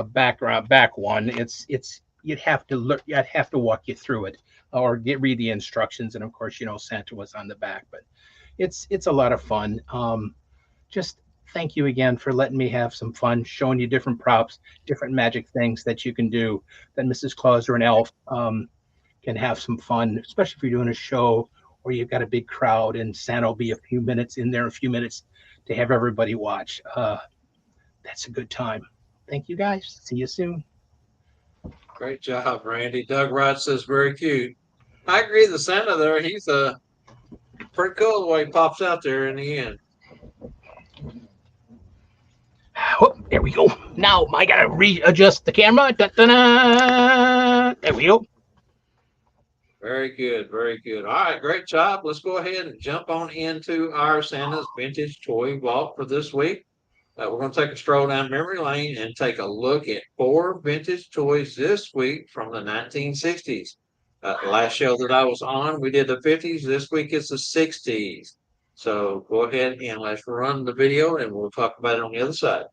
back one. You'd have to walk you through it or read the instructions, and of course, you know, Santa was on the back. But it's a lot of fun. Just thank you again for letting me have some fun, showing you different props, different magic things that you can do, that Mrs. Claus or an elf can have some fun, especially if you're doing a show or you've got a big crowd and Santa will be a few minutes to have everybody watch. That's a good time. Thank you, guys. See you soon. Great job, Randy. Doug Wright says very cute. I agree. The Santa there, he's pretty cool the way he pops out there in the end. Oh, there we go. Now I gotta readjust the camera. Da-da-da. There we go. Very good, very good. All right, great job. Let's go ahead and jump on into our Santa's Vintage Toy Vault for this week. We're going to take a stroll down memory lane and take a look at 4 vintage toys this week from the 1960s. Last show that I was on, we did the 50s. This week it's the 60s. So go ahead and let's run the video and we'll talk about it on the other side.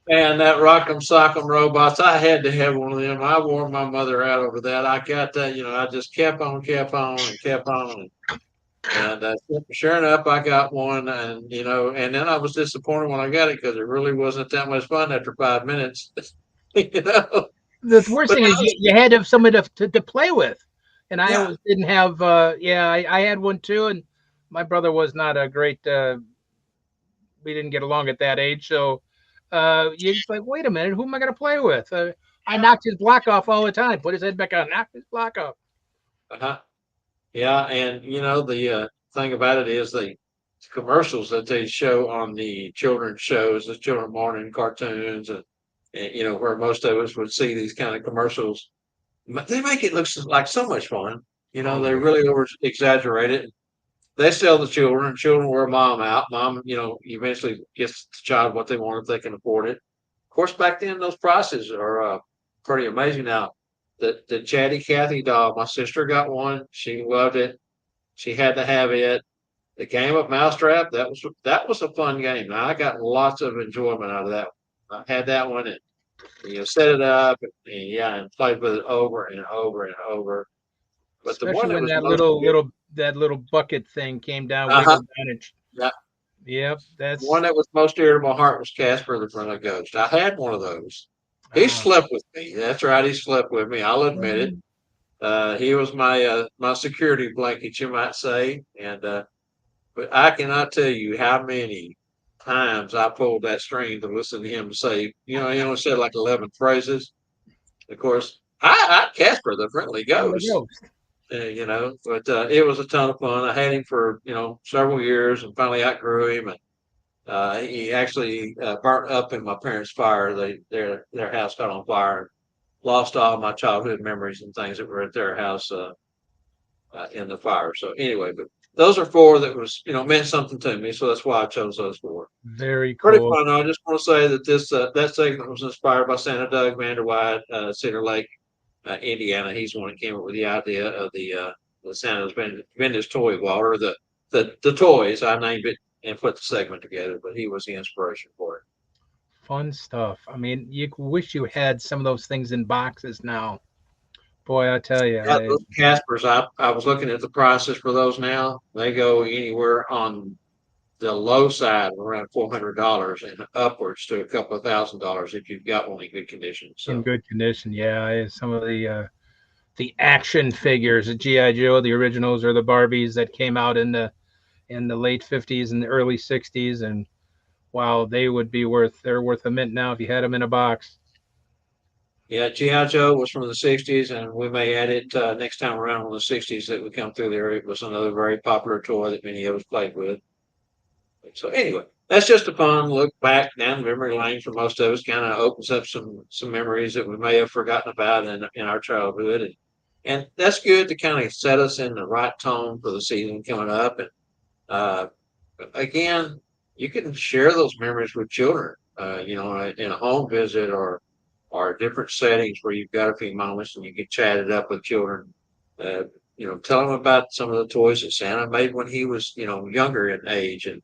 Man, that Rock'em Sock'em robots, I had to have one of them. I wore my mother out over that. I got that, I just kept on, and kept on. And sure enough, I got one, and then I was disappointed when I got it because it really wasn't that much fun after 5 minutes, you know. The worst But thing is that was, you had to have somebody to play with, and I yeah, always didn't have. Yeah, I had one too, and my brother was not a great. We didn't get along at that age, so it's like, wait a minute, who am I going to play with? I knocked his block off all the time. Put his head back on, knocked his block off. uh-huh, yeah, and the thing about it is the commercials that they show on the children's shows, the children morning cartoons, and where most of us would see these kind of commercials. They make it look like so much fun. Oh They yeah, really over exaggerate it. They sell the children. Children wear mom out. Mom, eventually gets the child what they want if they can afford it. Of course, back then those prices are pretty amazing. Now, the Chatty Cathy doll, my sister got one. She loved it. She had to have it. The game of Mousetrap, that was a fun game. Now, I got lots of enjoyment out of that. I had that one and set it up and yeah, and played with it over and over and over. But the one especially that when was that most little bucket thing came down, uh-huh, wiggled down, and yeah, yep, the one that's that was most dear to my heart was Casper the Friendly Ghost. I had one of those. He ah, slept with me. That's right, he slept with me. I'll admit it. He was my security blanket, you might say. And but I cannot tell you how many times I pulled that string to listen to him say, he only said like 11 phrases. Of course, I Casper the Friendly friendly Ghost. ghost. But it was a ton of fun. I had him for several years, and finally outgrew him. And he actually burnt up in my parents' fire. Their house caught on fire. Lost all my childhood memories and things that were at their house in the fire. So anyway, but those are four that was meant something to me. So that's why I chose those four. Very Pretty cool. fun. I just want to say that this that segment was inspired by Santa Doug Vanderwide, Cedar Lake, Indiana. He's the one that came up with the idea of the Santa's Vintage Toy Water. The toys I named it and put the segment together, but he was the inspiration for it. Fun stuff. I mean, you wish you had some of those things in boxes now. Boy, I tell you, Yeah, those Caspers. I was looking at the prices for those now. They go anywhere on the low side of around $400 and upwards to a couple of $1,000s if you've got one in good condition. in So good condition. Yeah, some of the action figures, the GI Joe, the originals, or the Barbies that came out in the late 50s and the early 60s, and wow, they're worth a mint now if you had them in a box. yeah, G.I. Joe was from the '60s, and we may add it next time around on the '60s that we come through there. It was another very popular toy that many of us played with. So anyway, that's just a fun look back down memory lane for most of us. Kind of opens up some memories that we may have forgotten about in our childhood, and that's good to kind of set us in the right tone for the season coming up. And uh, again, you can share those memories with children. In a home visit or different settings where you've got a few moments and you can chat it up with children. Uh, tell them about some of the toys that Santa made when he was, younger in age, and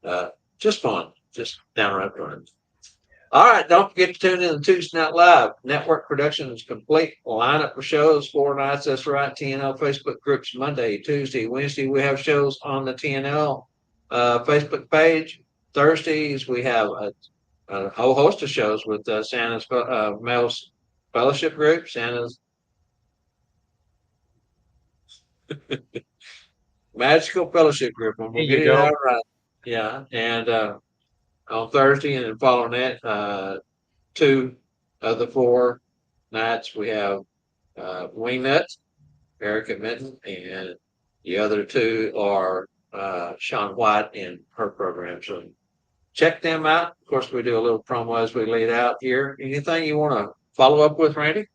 uh, just fun, just downright fun. All right, don't forget to tune in to Tuesday Night Live. Network production is complete. Lineup of shows, 4 nights. That's right. TNL Facebook groups Monday, Tuesday, Wednesday. We have shows on the TNL Facebook page. Thursdays we have a whole host of shows with Santa's Males Fellowship Group, Santa's Magical Fellowship Group. And There we'll you get it go. out right. Yeah, and on Thursday, and then following that, 2 of the 4 nights we have Wingnuts, Erica Minton, and the other 2 are Sean White and her program. So check them out. Of course, we do a little promo as we lead out here. Anything you want to follow up with, Randy?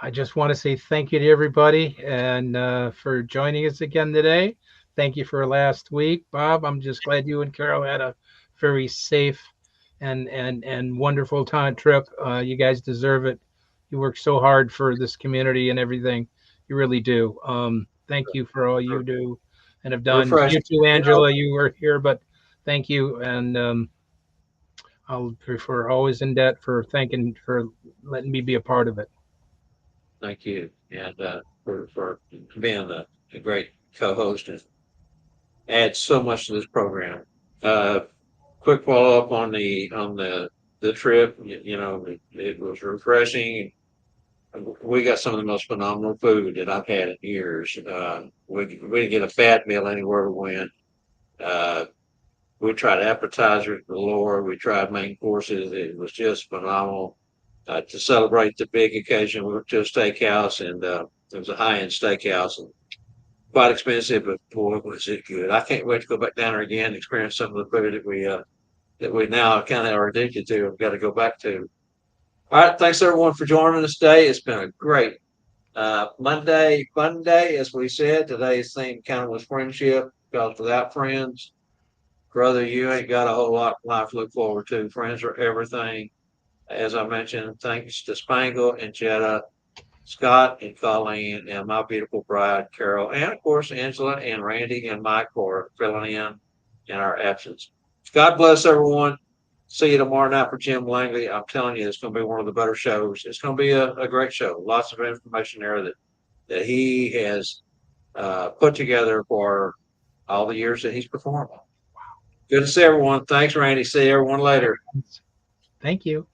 I just want to say thank you to everybody and for joining us again today. Thank you for last week, Bob. I'm just glad you and Carol had a very safe and wonderful time trip. You guys deserve it. You work so hard for this community and everything. You really do. Thank you for all you do and have done. Refresh. You too, You know, Angela. You were here, but thank you. And I'll prefer always in debt for letting me be a part of it. Thank you, and for being a great co-host and add so much to this program. Uh, quick follow up on the trip. It was refreshing. We got some of the most phenomenal food that I've had in years. We didn't get a bad meal anywhere we went. Uh, we tried appetizers galore. We tried main courses. It was just phenomenal. To celebrate the big occasion, we went to a steakhouse, and it was a high-end steakhouse, and quite expensive, but boy, was it good! I can't wait to go back down there again and experience some of the food that we now kind of are addicted to. I've got to go back to. All right, thanks everyone for joining us today. It's been a great Monday fun day, as we said. Today's theme kind of was friendship, because without friends, brother, you ain't got a whole lot of life to look forward to. Friends are everything. As I mentioned, thanks to Spangle and Jetta, Scott and Colleen, and my beautiful bride, Carol, and of course, Angela and Randy and Mike for filling in our absence. God bless everyone. See you tomorrow night for Jim Langley. I'm telling you, it's going to be one of the better shows. It's going to be a great show. Lots of information there that he has put together for all the years that he's performed. Good to see everyone. Thanks, Randy. See everyone later. Thank you.